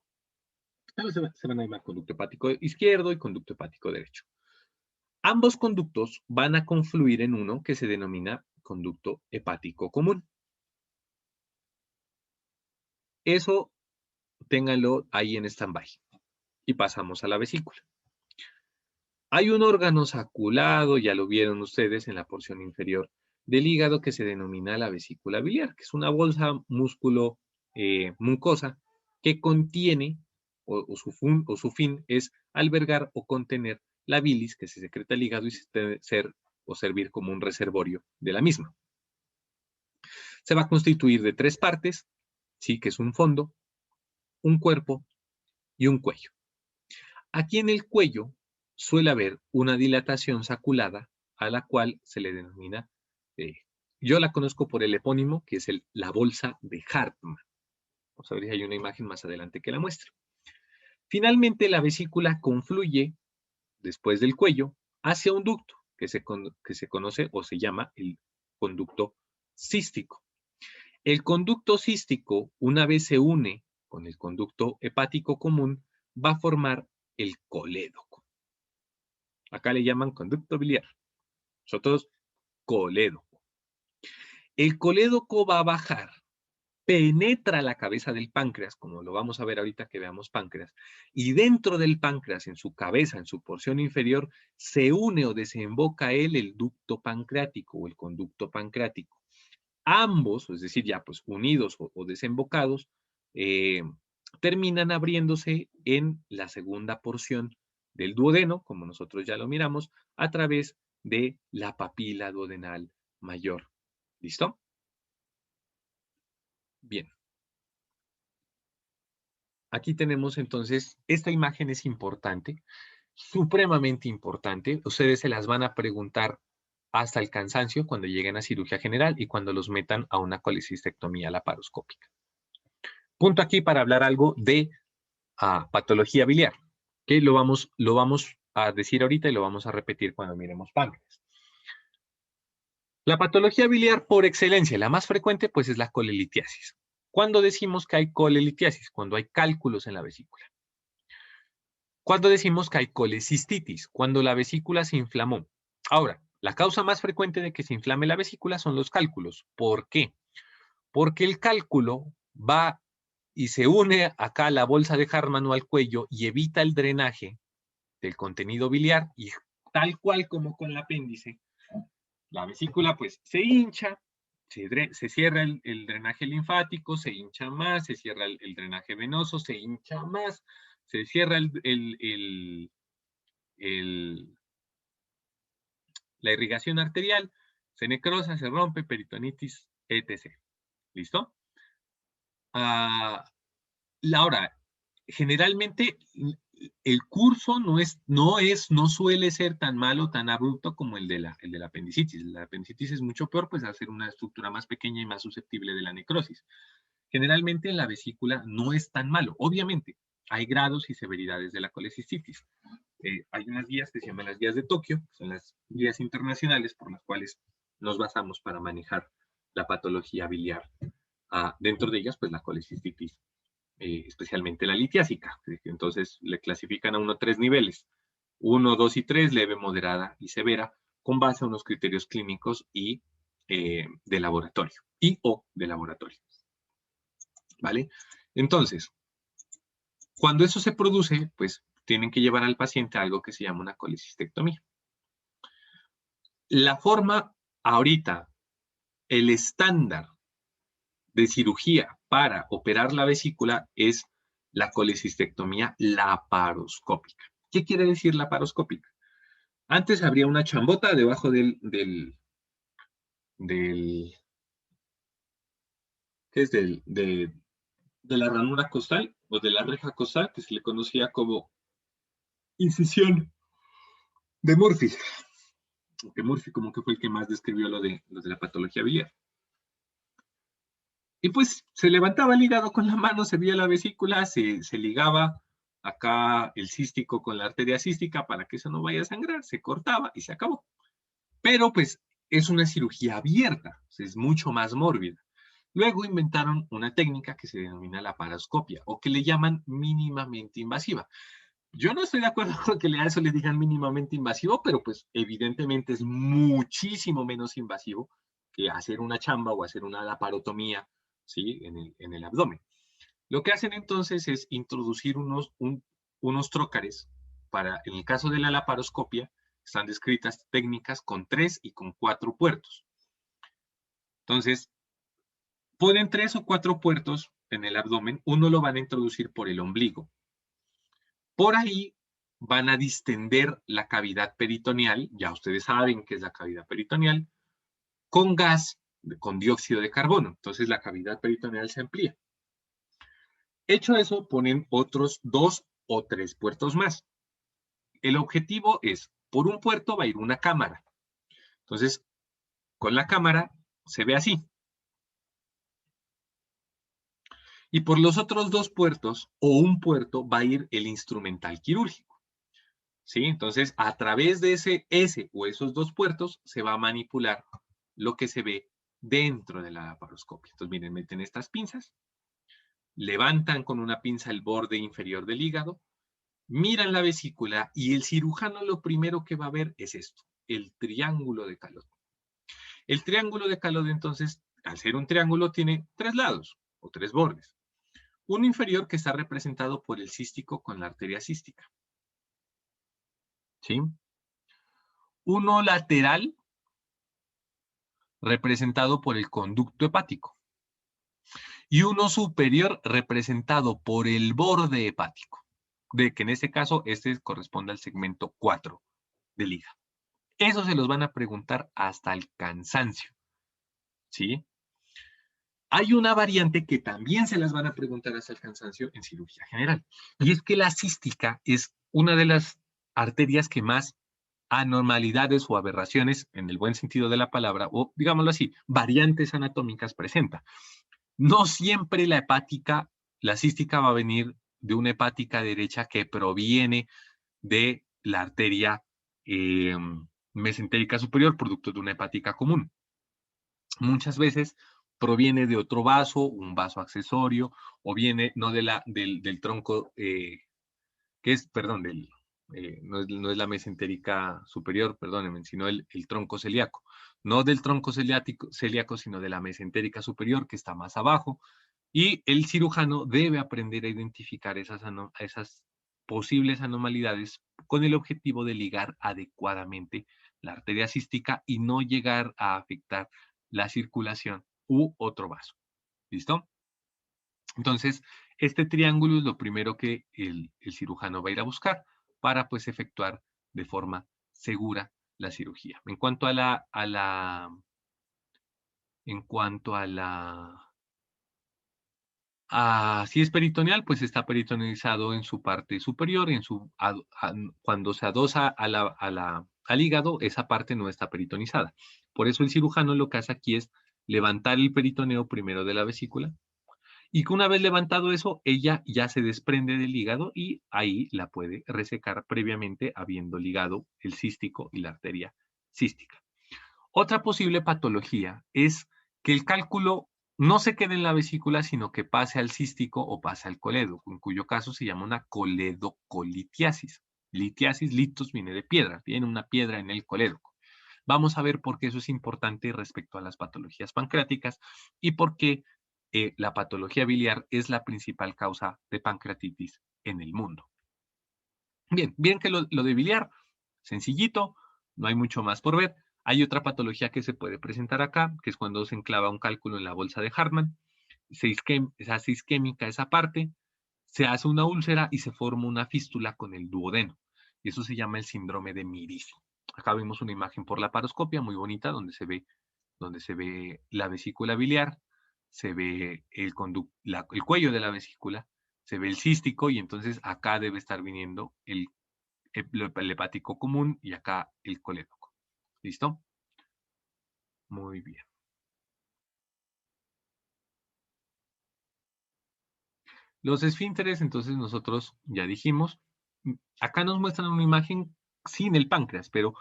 Se van a llamar conducto hepático izquierdo y conducto hepático derecho. Ambos conductos van a confluir en uno que se denomina conducto hepático común. Eso ténganlo ahí en stand-by. Y pasamos a la vesícula. Hay un órgano saculado, ya lo vieron ustedes en la porción inferior del hígado, que se denomina la vesícula biliar, que es una bolsa músculo mucosa que contiene, o su fin es albergar o contener la bilis que se secreta al hígado y ser o servir como un reservorio de la misma. Se va a constituir de tres partes, sí, que es un fondo, un cuerpo y un cuello. Aquí en el cuello suele haber una dilatación saculada a la cual se le denomina, eh, yo la conozco por el epónimo, que es la bolsa de Hartmann. Vamos a ver si hay una imagen más adelante que la muestra. Finalmente, la vesícula confluye, después del cuello, hacia un ducto que se conoce o se llama el conducto cístico. El conducto cístico, una vez se une con el conducto hepático común, va a formar el colédoco. Acá le llaman conducto biliar. Nosotros, colédoco. El colédoco va a bajar, penetra la cabeza del páncreas, como lo vamos a ver ahorita que veamos páncreas, y dentro del páncreas, en su cabeza, en su porción inferior, se une o desemboca él el ducto pancreático o el conducto pancreático. Ambos, es decir, ya pues unidos o desembocados, terminan abriéndose en la segunda porción del duodeno, como nosotros ya lo miramos, a través de la papila duodenal mayor. ¿Listo? Bien. Aquí tenemos entonces, esta imagen es importante, supremamente importante. Ustedes se las van a preguntar hasta el cansancio cuando lleguen a cirugía general y cuando los metan a una colecistectomía laparoscópica. Punto aquí para hablar algo de patología biliar, que lo vamos a decir ahorita y lo vamos a repetir cuando miremos páncreas. La patología biliar por excelencia, la más frecuente, pues es la colelitiasis. ¿Cuándo decimos que hay colelitiasis? Cuando hay cálculos en la vesícula. ¿Cuándo decimos que hay colecistitis? Cuando la vesícula se inflamó. Ahora, la causa más frecuente de que se inflame la vesícula son los cálculos. ¿Por qué? Porque el cálculo va y se une acá a la bolsa de Hartmann o al cuello y evita el drenaje del contenido biliar y tal cual como con el apéndice, la vesícula pues se hincha, se cierra el drenaje linfático, se hincha más, se cierra el drenaje venoso, se hincha más, se cierra la irrigación arterial, se necrosa, se rompe, peritonitis, etc. ¿Listo? Ah, Ahora, generalmente el curso no suele ser tan malo, tan abrupto como el de la apendicitis. La apendicitis es mucho peor, pues, al ser una estructura más pequeña y más susceptible de la necrosis. Generalmente en la vesícula no es tan malo. Obviamente, hay grados y severidades de la colecistitis. Hay unas guías que se llaman las guías de Tokio, que son las guías internacionales por las cuales nos basamos para manejar la patología biliar. Dentro de ellas, pues la colecistitis, especialmente la litiásica. Entonces le clasifican a uno 3 niveles: 1, 2 y 3, leve, moderada y severa, con base a unos criterios clínicos y de laboratorio, o de laboratorio. ¿Vale? Entonces, cuando eso se produce, pues tienen que llevar al paciente a algo que se llama una colecistectomía. La forma ahorita, el estándar de cirugía para operar la vesícula es la colecistectomía laparoscópica. ¿Qué quiere decir laparoscópica? Antes habría una chambota debajo ¿qué es? de la ranura costal o de la reja costal, que se le conocía como incisión de Murphy. Que Murphy como que fue el que más describió lo de la patología biliar. Y pues se levantaba el hígado con la mano, se veía la vesícula, se ligaba acá el cístico con la arteria cística para que eso no vaya a sangrar, se cortaba y se acabó. Pero pues es una cirugía abierta, es mucho más mórbida. Luego inventaron una técnica que se denomina la laparoscopia o que le llaman mínimamente invasiva. Yo no estoy de acuerdo con que a eso le digan mínimamente invasivo, pero pues evidentemente es muchísimo menos invasivo que hacer una chamba o hacer una laparotomía, ¿sí? En el abdomen. Lo que hacen entonces es introducir unos trócares para, en el caso de la laparoscopia, están descritas técnicas con 3 y con 4 puertos. Entonces, ponen 3 o 4 puertos en el abdomen, uno lo van a introducir por el ombligo. Por ahí van a distender la cavidad peritoneal, ya ustedes saben qué es la cavidad peritoneal, con gas, con dióxido de carbono. Entonces la cavidad peritoneal se amplía. Hecho eso, ponen otros 2 o 3 puertos más. El objetivo es, por un puerto va a ir una cámara. Entonces, con la cámara se ve así. Y por los otros 2 puertos o un puerto va a ir el instrumental quirúrgico. ¿Sí? Entonces, a través de ese o esos 2 puertos se va a manipular lo que se ve dentro de la laparoscopia. Entonces, miren, meten estas pinzas, levantan con una pinza el borde inferior del hígado, miran la vesícula y el cirujano lo primero que va a ver es esto, el triángulo de Calot. El triángulo de Calot, entonces, al ser un triángulo, tiene 3 lados o 3 bordes. Uno inferior que está representado por el cístico con la arteria cística. ¿Sí? Uno lateral representado por el conducto hepático. Y uno superior representado por el borde hepático, de que en este caso este corresponde al segmento 4 del hígado. Eso se los van a preguntar hasta el cansancio, ¿sí? Hay una variante que también se las van a preguntar hasta el cansancio en cirugía general, y es que la cística es una de las arterias que más anormalidades o aberraciones, en el buen sentido de la palabra, o digámoslo así, variantes anatómicas presenta. No siempre la hepática, la cística va a venir de una hepática derecha que proviene de la arteria mesentérica superior, producto de una hepática común. Muchas veces proviene de otro vaso, un vaso accesorio, o viene no del tronco, que es, perdón, no es la mesentérica superior, perdónenme, sino el tronco celíaco. No del tronco celíaco, sino de la mesentérica superior, que está más abajo. Y el cirujano debe aprender a identificar esas posibles anomalidades con el objetivo de ligar adecuadamente la arteria cística y no llegar a afectar la circulación u otro vaso. ¿Listo? Entonces, este triángulo es lo primero que el cirujano va a ir a buscar para pues efectuar de forma segura la cirugía. En cuanto a si es peritoneal, pues está peritonealizado en su parte superior, cuando se adosa al hígado, esa parte no está peritonizada. Por eso el cirujano lo que hace aquí es levantar el peritoneo primero de la vesícula, y que una vez levantado eso, ella ya se desprende del hígado y ahí la puede resecar previamente habiendo ligado el cístico y la arteria cística. Otra posible patología es que el cálculo no se quede en la vesícula, sino que pase al cístico o pase al coledo, en cuyo caso se llama una coledocolitiasis. Litiasis, litos viene de piedra, tiene una piedra en el colédoco. Vamos a ver por qué eso es importante respecto a las patologías pancreáticas y por qué la patología biliar es la principal causa de pancreatitis en el mundo. Bien que lo de biliar, sencillito, no hay mucho más por ver. Hay otra patología que se puede presentar acá, que es cuando se enclava un cálculo en la bolsa de Hartmann, se hace isquémica esa parte, se hace una úlcera y se forma una fístula con el duodeno. Y eso se llama el síndrome de Mirifi. Acá vemos una imagen por laparoscopia muy bonita donde se ve la vesícula biliar se ve el cuello de la vesícula, se ve el cístico y entonces acá debe estar viniendo el hepático común y acá el colédoco. ¿Listo? Muy bien. Los esfínteres, entonces nosotros ya dijimos, acá nos muestran una imagen sin el páncreas, pero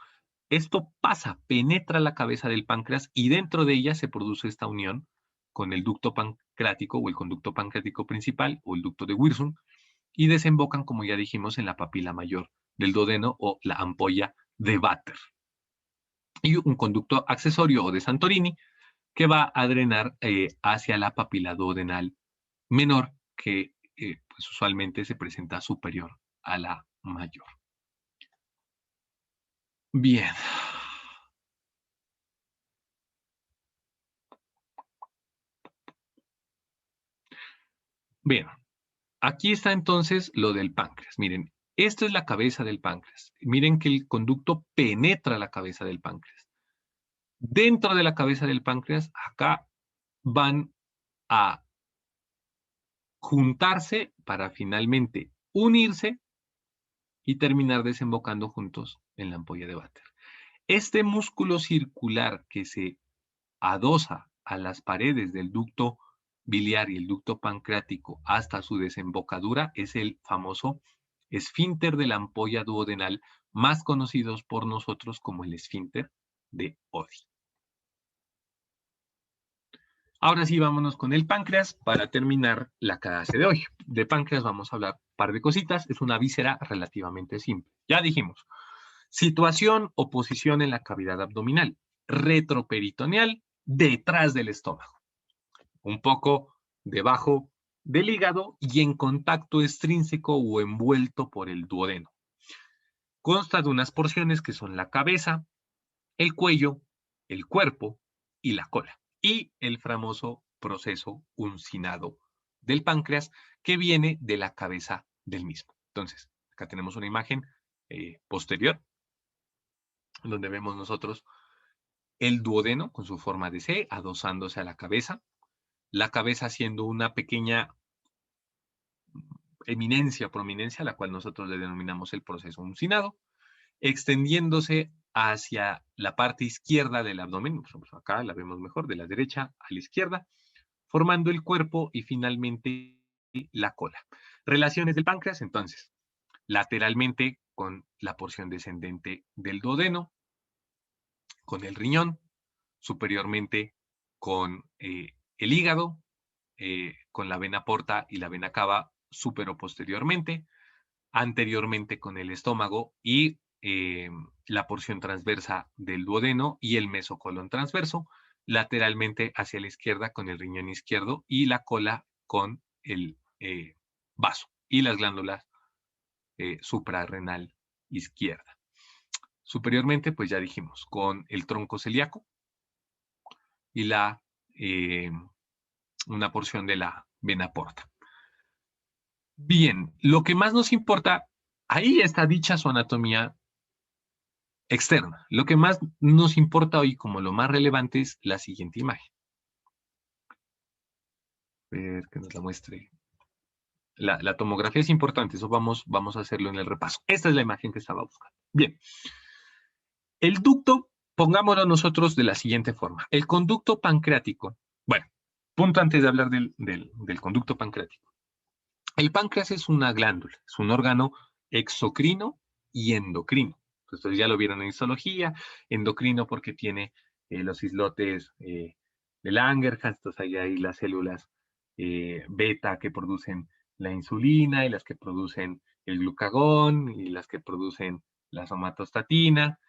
esto pasa, penetra la cabeza del páncreas y dentro de ella se produce esta unión con el ducto pancreático o el conducto pancreático principal o el ducto de Wirsung y desembocan, como ya dijimos, en la papila mayor del duodeno o la ampolla de Vater. Y un conducto accesorio o de Santorini que va a drenar hacia la papila duodenal menor que pues usualmente se presenta superior a la mayor. Bien. Bien, aquí está entonces lo del páncreas. Miren, esto es la cabeza del páncreas. Miren que el conducto penetra la cabeza del páncreas. Dentro de la cabeza del páncreas, acá van a juntarse para finalmente unirse y terminar desembocando juntos en la ampolla de Vater. Este músculo circular que se adosa a las paredes del ducto biliar y el ducto pancreático hasta su desembocadura es el famoso esfínter de la ampolla duodenal, más conocidos por nosotros como el esfínter de Oddi. Ahora sí, vámonos con el páncreas para terminar la clase de hoy. De páncreas vamos a hablar un par de cositas. Es una víscera relativamente simple. Ya dijimos, situación o posición en la cavidad abdominal, retroperitoneal, detrás del estómago, un poco debajo del hígado y en contacto extrínseco o envuelto por el duodeno. Consta de unas porciones que son la cabeza, el cuello, el cuerpo y la cola. Y el famoso proceso uncinado del páncreas que viene de la cabeza del mismo. Entonces, acá tenemos una imagen posterior donde vemos nosotros el duodeno con su forma de C adosándose a la cabeza haciendo una pequeña eminencia o prominencia, a la cual nosotros le denominamos el proceso uncinado, extendiéndose hacia la parte izquierda del abdomen, acá la vemos mejor, de la derecha a la izquierda, formando el cuerpo y finalmente la cola. Relaciones del páncreas, entonces, lateralmente con la porción descendente del duodeno, con el riñón, superiormente con el hígado, con la vena porta y la vena cava supero posteriormente, anteriormente con el estómago y la porción transversa del duodeno y el mesocolon transverso, lateralmente hacia la izquierda con el riñón izquierdo y la cola con el vaso y las glándulas suprarrenal izquierda. Superiormente, pues ya dijimos, con el tronco celíaco y una porción de la vena porta. Bien, lo que más nos importa, ahí está dicha su anatomía externa. Lo que más nos importa hoy como lo más relevante es la siguiente imagen. Ver que nos la muestre. La tomografía es importante, eso vamos a hacerlo en el repaso. Esta es la imagen que estaba buscando. Bien, el ducto, pongámoslo nosotros de la siguiente forma. El conducto pancreático, bueno, punto antes de hablar del conducto pancreático. El páncreas es una glándula, es un órgano exocrino y endocrino. Entonces ya lo vieron en histología, endocrino porque tiene los islotes de Langerhans, entonces ahí hay las células beta que producen la insulina y las que producen el glucagón y las que producen la somatostatina,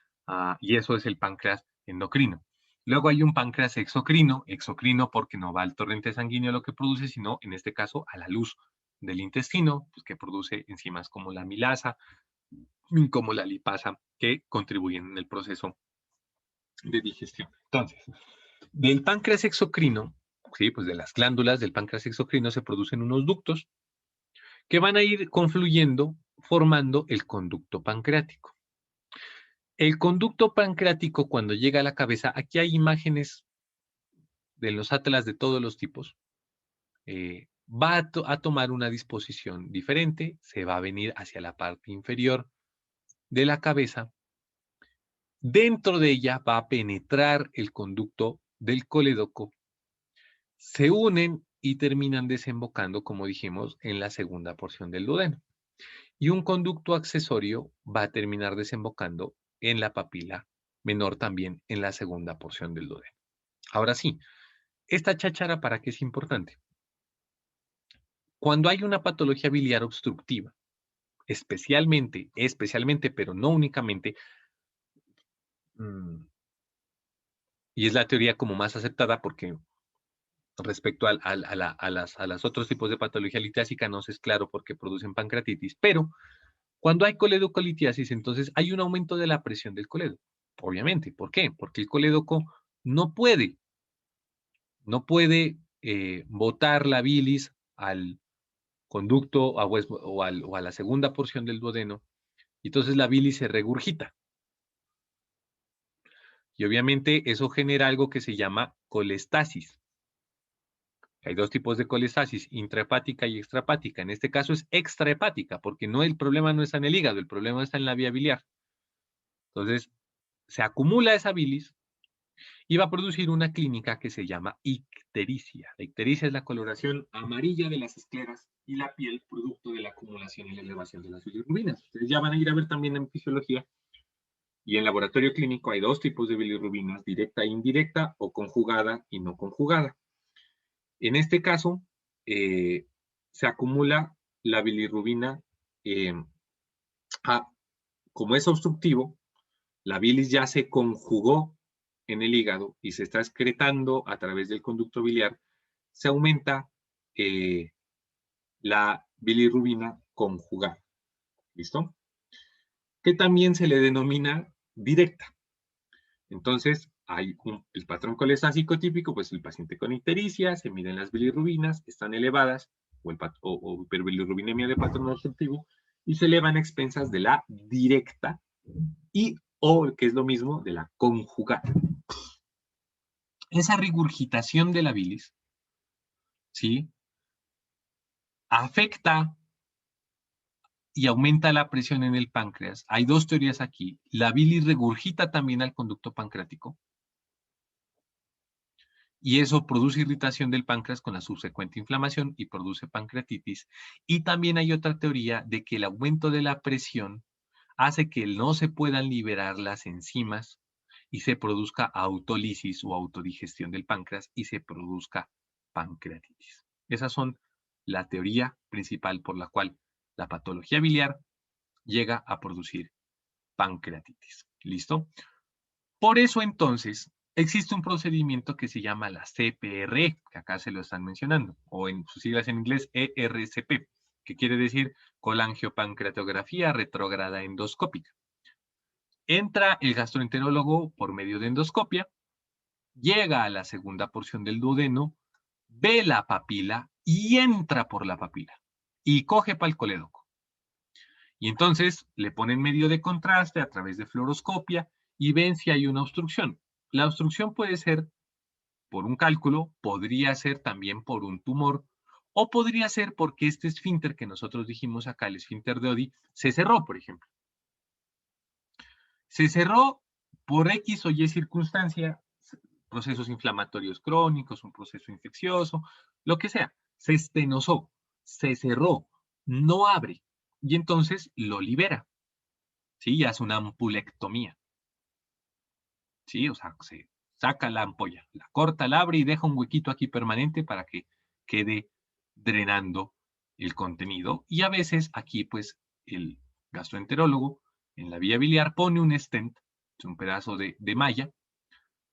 y eso es el páncreas endocrino. Luego hay un páncreas exocrino, exocrino porque no va al torrente sanguíneo lo que produce, sino en este caso a la luz del intestino, pues, que produce enzimas como la amilasa, como la lipasa, que contribuyen en el proceso de digestión. Entonces, del páncreas exocrino, ¿sí? Pues de las glándulas del páncreas exocrino se producen unos ductos que van a ir confluyendo formando el conducto pancreático. El conducto pancreático cuando llega a la cabeza, aquí hay imágenes de los atlas de todos los tipos, va a tomar una disposición diferente, se va a venir hacia la parte inferior de la cabeza. Dentro de ella va a penetrar el conducto del colédoco, se unen y terminan desembocando, como dijimos, en la segunda porción del duodeno. Y un conducto accesorio va a terminar desembocando en la papila menor también en la segunda porción del duodeno. Ahora sí, esta cháchara, ¿para qué es importante? Cuando hay una patología biliar obstructiva, especialmente, pero no únicamente, mm, y es la teoría como más aceptada porque respecto a las otros tipos de patología litiásica no se es claro porque producen pancreatitis, pero cuando hay coledocolitiasis, entonces hay un aumento de la presión del colédoco, obviamente. ¿Por qué? Porque el colédoco no puede, botar la bilis al conducto o a la segunda porción del duodeno, y entonces la bilis se regurgita. Y obviamente eso genera algo que se llama colestasis. Hay dos tipos de colestasis, intrahepática y extrahepática. En este caso es extrahepática, porque el problema no está en el hígado, el problema está en la vía biliar. Entonces, se acumula esa bilis y va a producir una clínica que se llama ictericia. La ictericia es la coloración amarilla de las escleras y la piel producto de la acumulación y la elevación de las bilirrubinas. Ustedes ya van a ir a ver también en fisiología y en laboratorio clínico hay dos tipos de bilirrubinas, directa e indirecta o conjugada y no conjugada. En este caso, se acumula la bilirrubina, eh, como es obstructivo, la bilis ya se conjugó en el hígado y se está excretando a través del conducto biliar, se aumenta la bilirrubina conjugada. ¿Listo? Que también se le denomina directa. Entonces, hay el patrón colestásico típico, pues el paciente con ictericia, se miden las bilirrubinas, están elevadas, o hiperbilirrubinemia de patrón obstructivo, y se elevan a expensas de la directa y, o que es lo mismo, de la conjugada. Esa regurgitación de la bilis, ¿sí? Afecta y aumenta la presión en el páncreas. Hay dos teorías aquí. La bilis regurgita también al conducto pancreático y eso produce irritación del páncreas con la subsecuente inflamación y produce pancreatitis. Y también hay otra teoría de que el aumento de la presión hace que no se puedan liberar las enzimas y se produzca autólisis o autodigestión del páncreas y se produzca pancreatitis. Esas son la teoría principal por la cual la patología biliar llega a producir pancreatitis. ¿Listo? Por eso entonces existe un procedimiento que se llama la CPR, que acá se lo están mencionando, o en sus siglas en inglés ERCP, que quiere decir colangiopancreatografía retrógrada endoscópica. Entra el gastroenterólogo por medio de endoscopia, llega a la segunda porción del duodeno, ve la papila y entra por la papila y coge para el colédoco. Y entonces le ponen medio de contraste a través de fluoroscopia y ven si hay una obstrucción. La obstrucción puede ser por un cálculo, podría ser también por un tumor, o podría ser porque este esfínter que nosotros dijimos acá, el esfínter de Oddi, se cerró, por ejemplo. Se cerró por X o Y circunstancia, procesos inflamatorios crónicos, un proceso infeccioso, lo que sea. Se estenosó, se cerró, no abre, y entonces lo libera, ¿sí? Y hace una ampulectomía, ¿sí? O sea, se saca la ampolla, la corta, la abre y deja un huequito aquí permanente para que quede drenando el contenido. Y a veces aquí, pues, el gastroenterólogo en la vía biliar pone un stent, un pedazo de malla,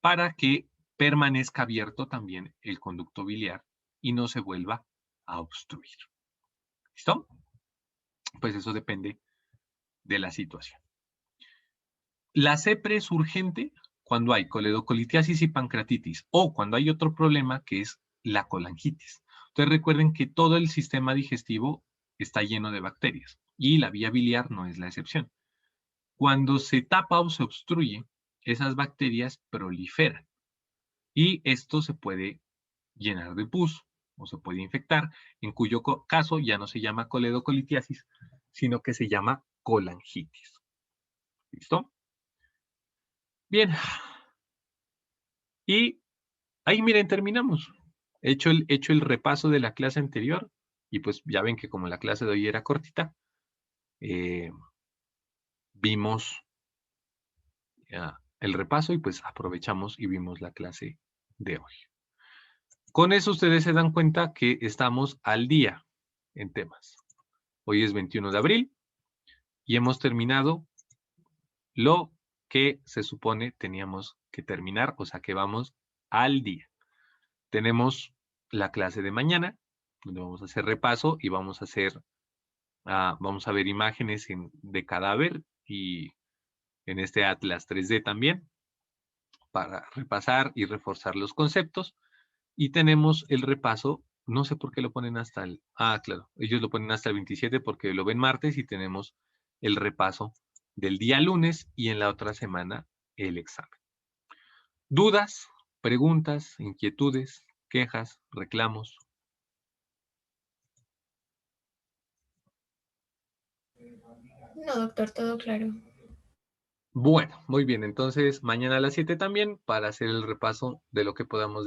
para que permanezca abierto también el conducto biliar y no se vuelva a obstruir. ¿Listo? Pues eso depende de la situación. La CEPRE es urgente cuando hay coledocolitiasis y pancreatitis o cuando hay otro problema que es la colangitis. Entonces recuerden que todo el sistema digestivo está lleno de bacterias y la vía biliar no es la excepción. Cuando se tapa o se obstruye, esas bacterias proliferan Y esto se puede llenar de pus o se puede infectar, en cuyo caso ya no se llama coledocolitiasis, sino que se llama colangitis. ¿Listo? Bien. Y ahí miren, terminamos. Hecho el repaso de la clase anterior y pues ya ven que como la clase de hoy era cortita, eh, vimos el repaso y pues aprovechamos y vimos la clase de hoy. Con eso ustedes se dan cuenta que estamos al día en temas. Hoy es 21 de abril y hemos terminado lo que se supone teníamos que terminar, o sea que vamos al día. Tenemos la clase de mañana, donde vamos a hacer repaso y vamos a ver imágenes de cadáver y en este Atlas 3D también, para repasar y reforzar los conceptos. Y tenemos el repaso, no sé por qué lo ponen hasta claro, ellos lo ponen hasta el 27 porque lo ven martes y tenemos el repaso del día lunes y en la otra semana el examen. ¿Dudas, preguntas, inquietudes, quejas, reclamos? No, doctor, todo claro. Bueno, muy bien, entonces mañana a las 7 también para hacer el repaso de lo que podamos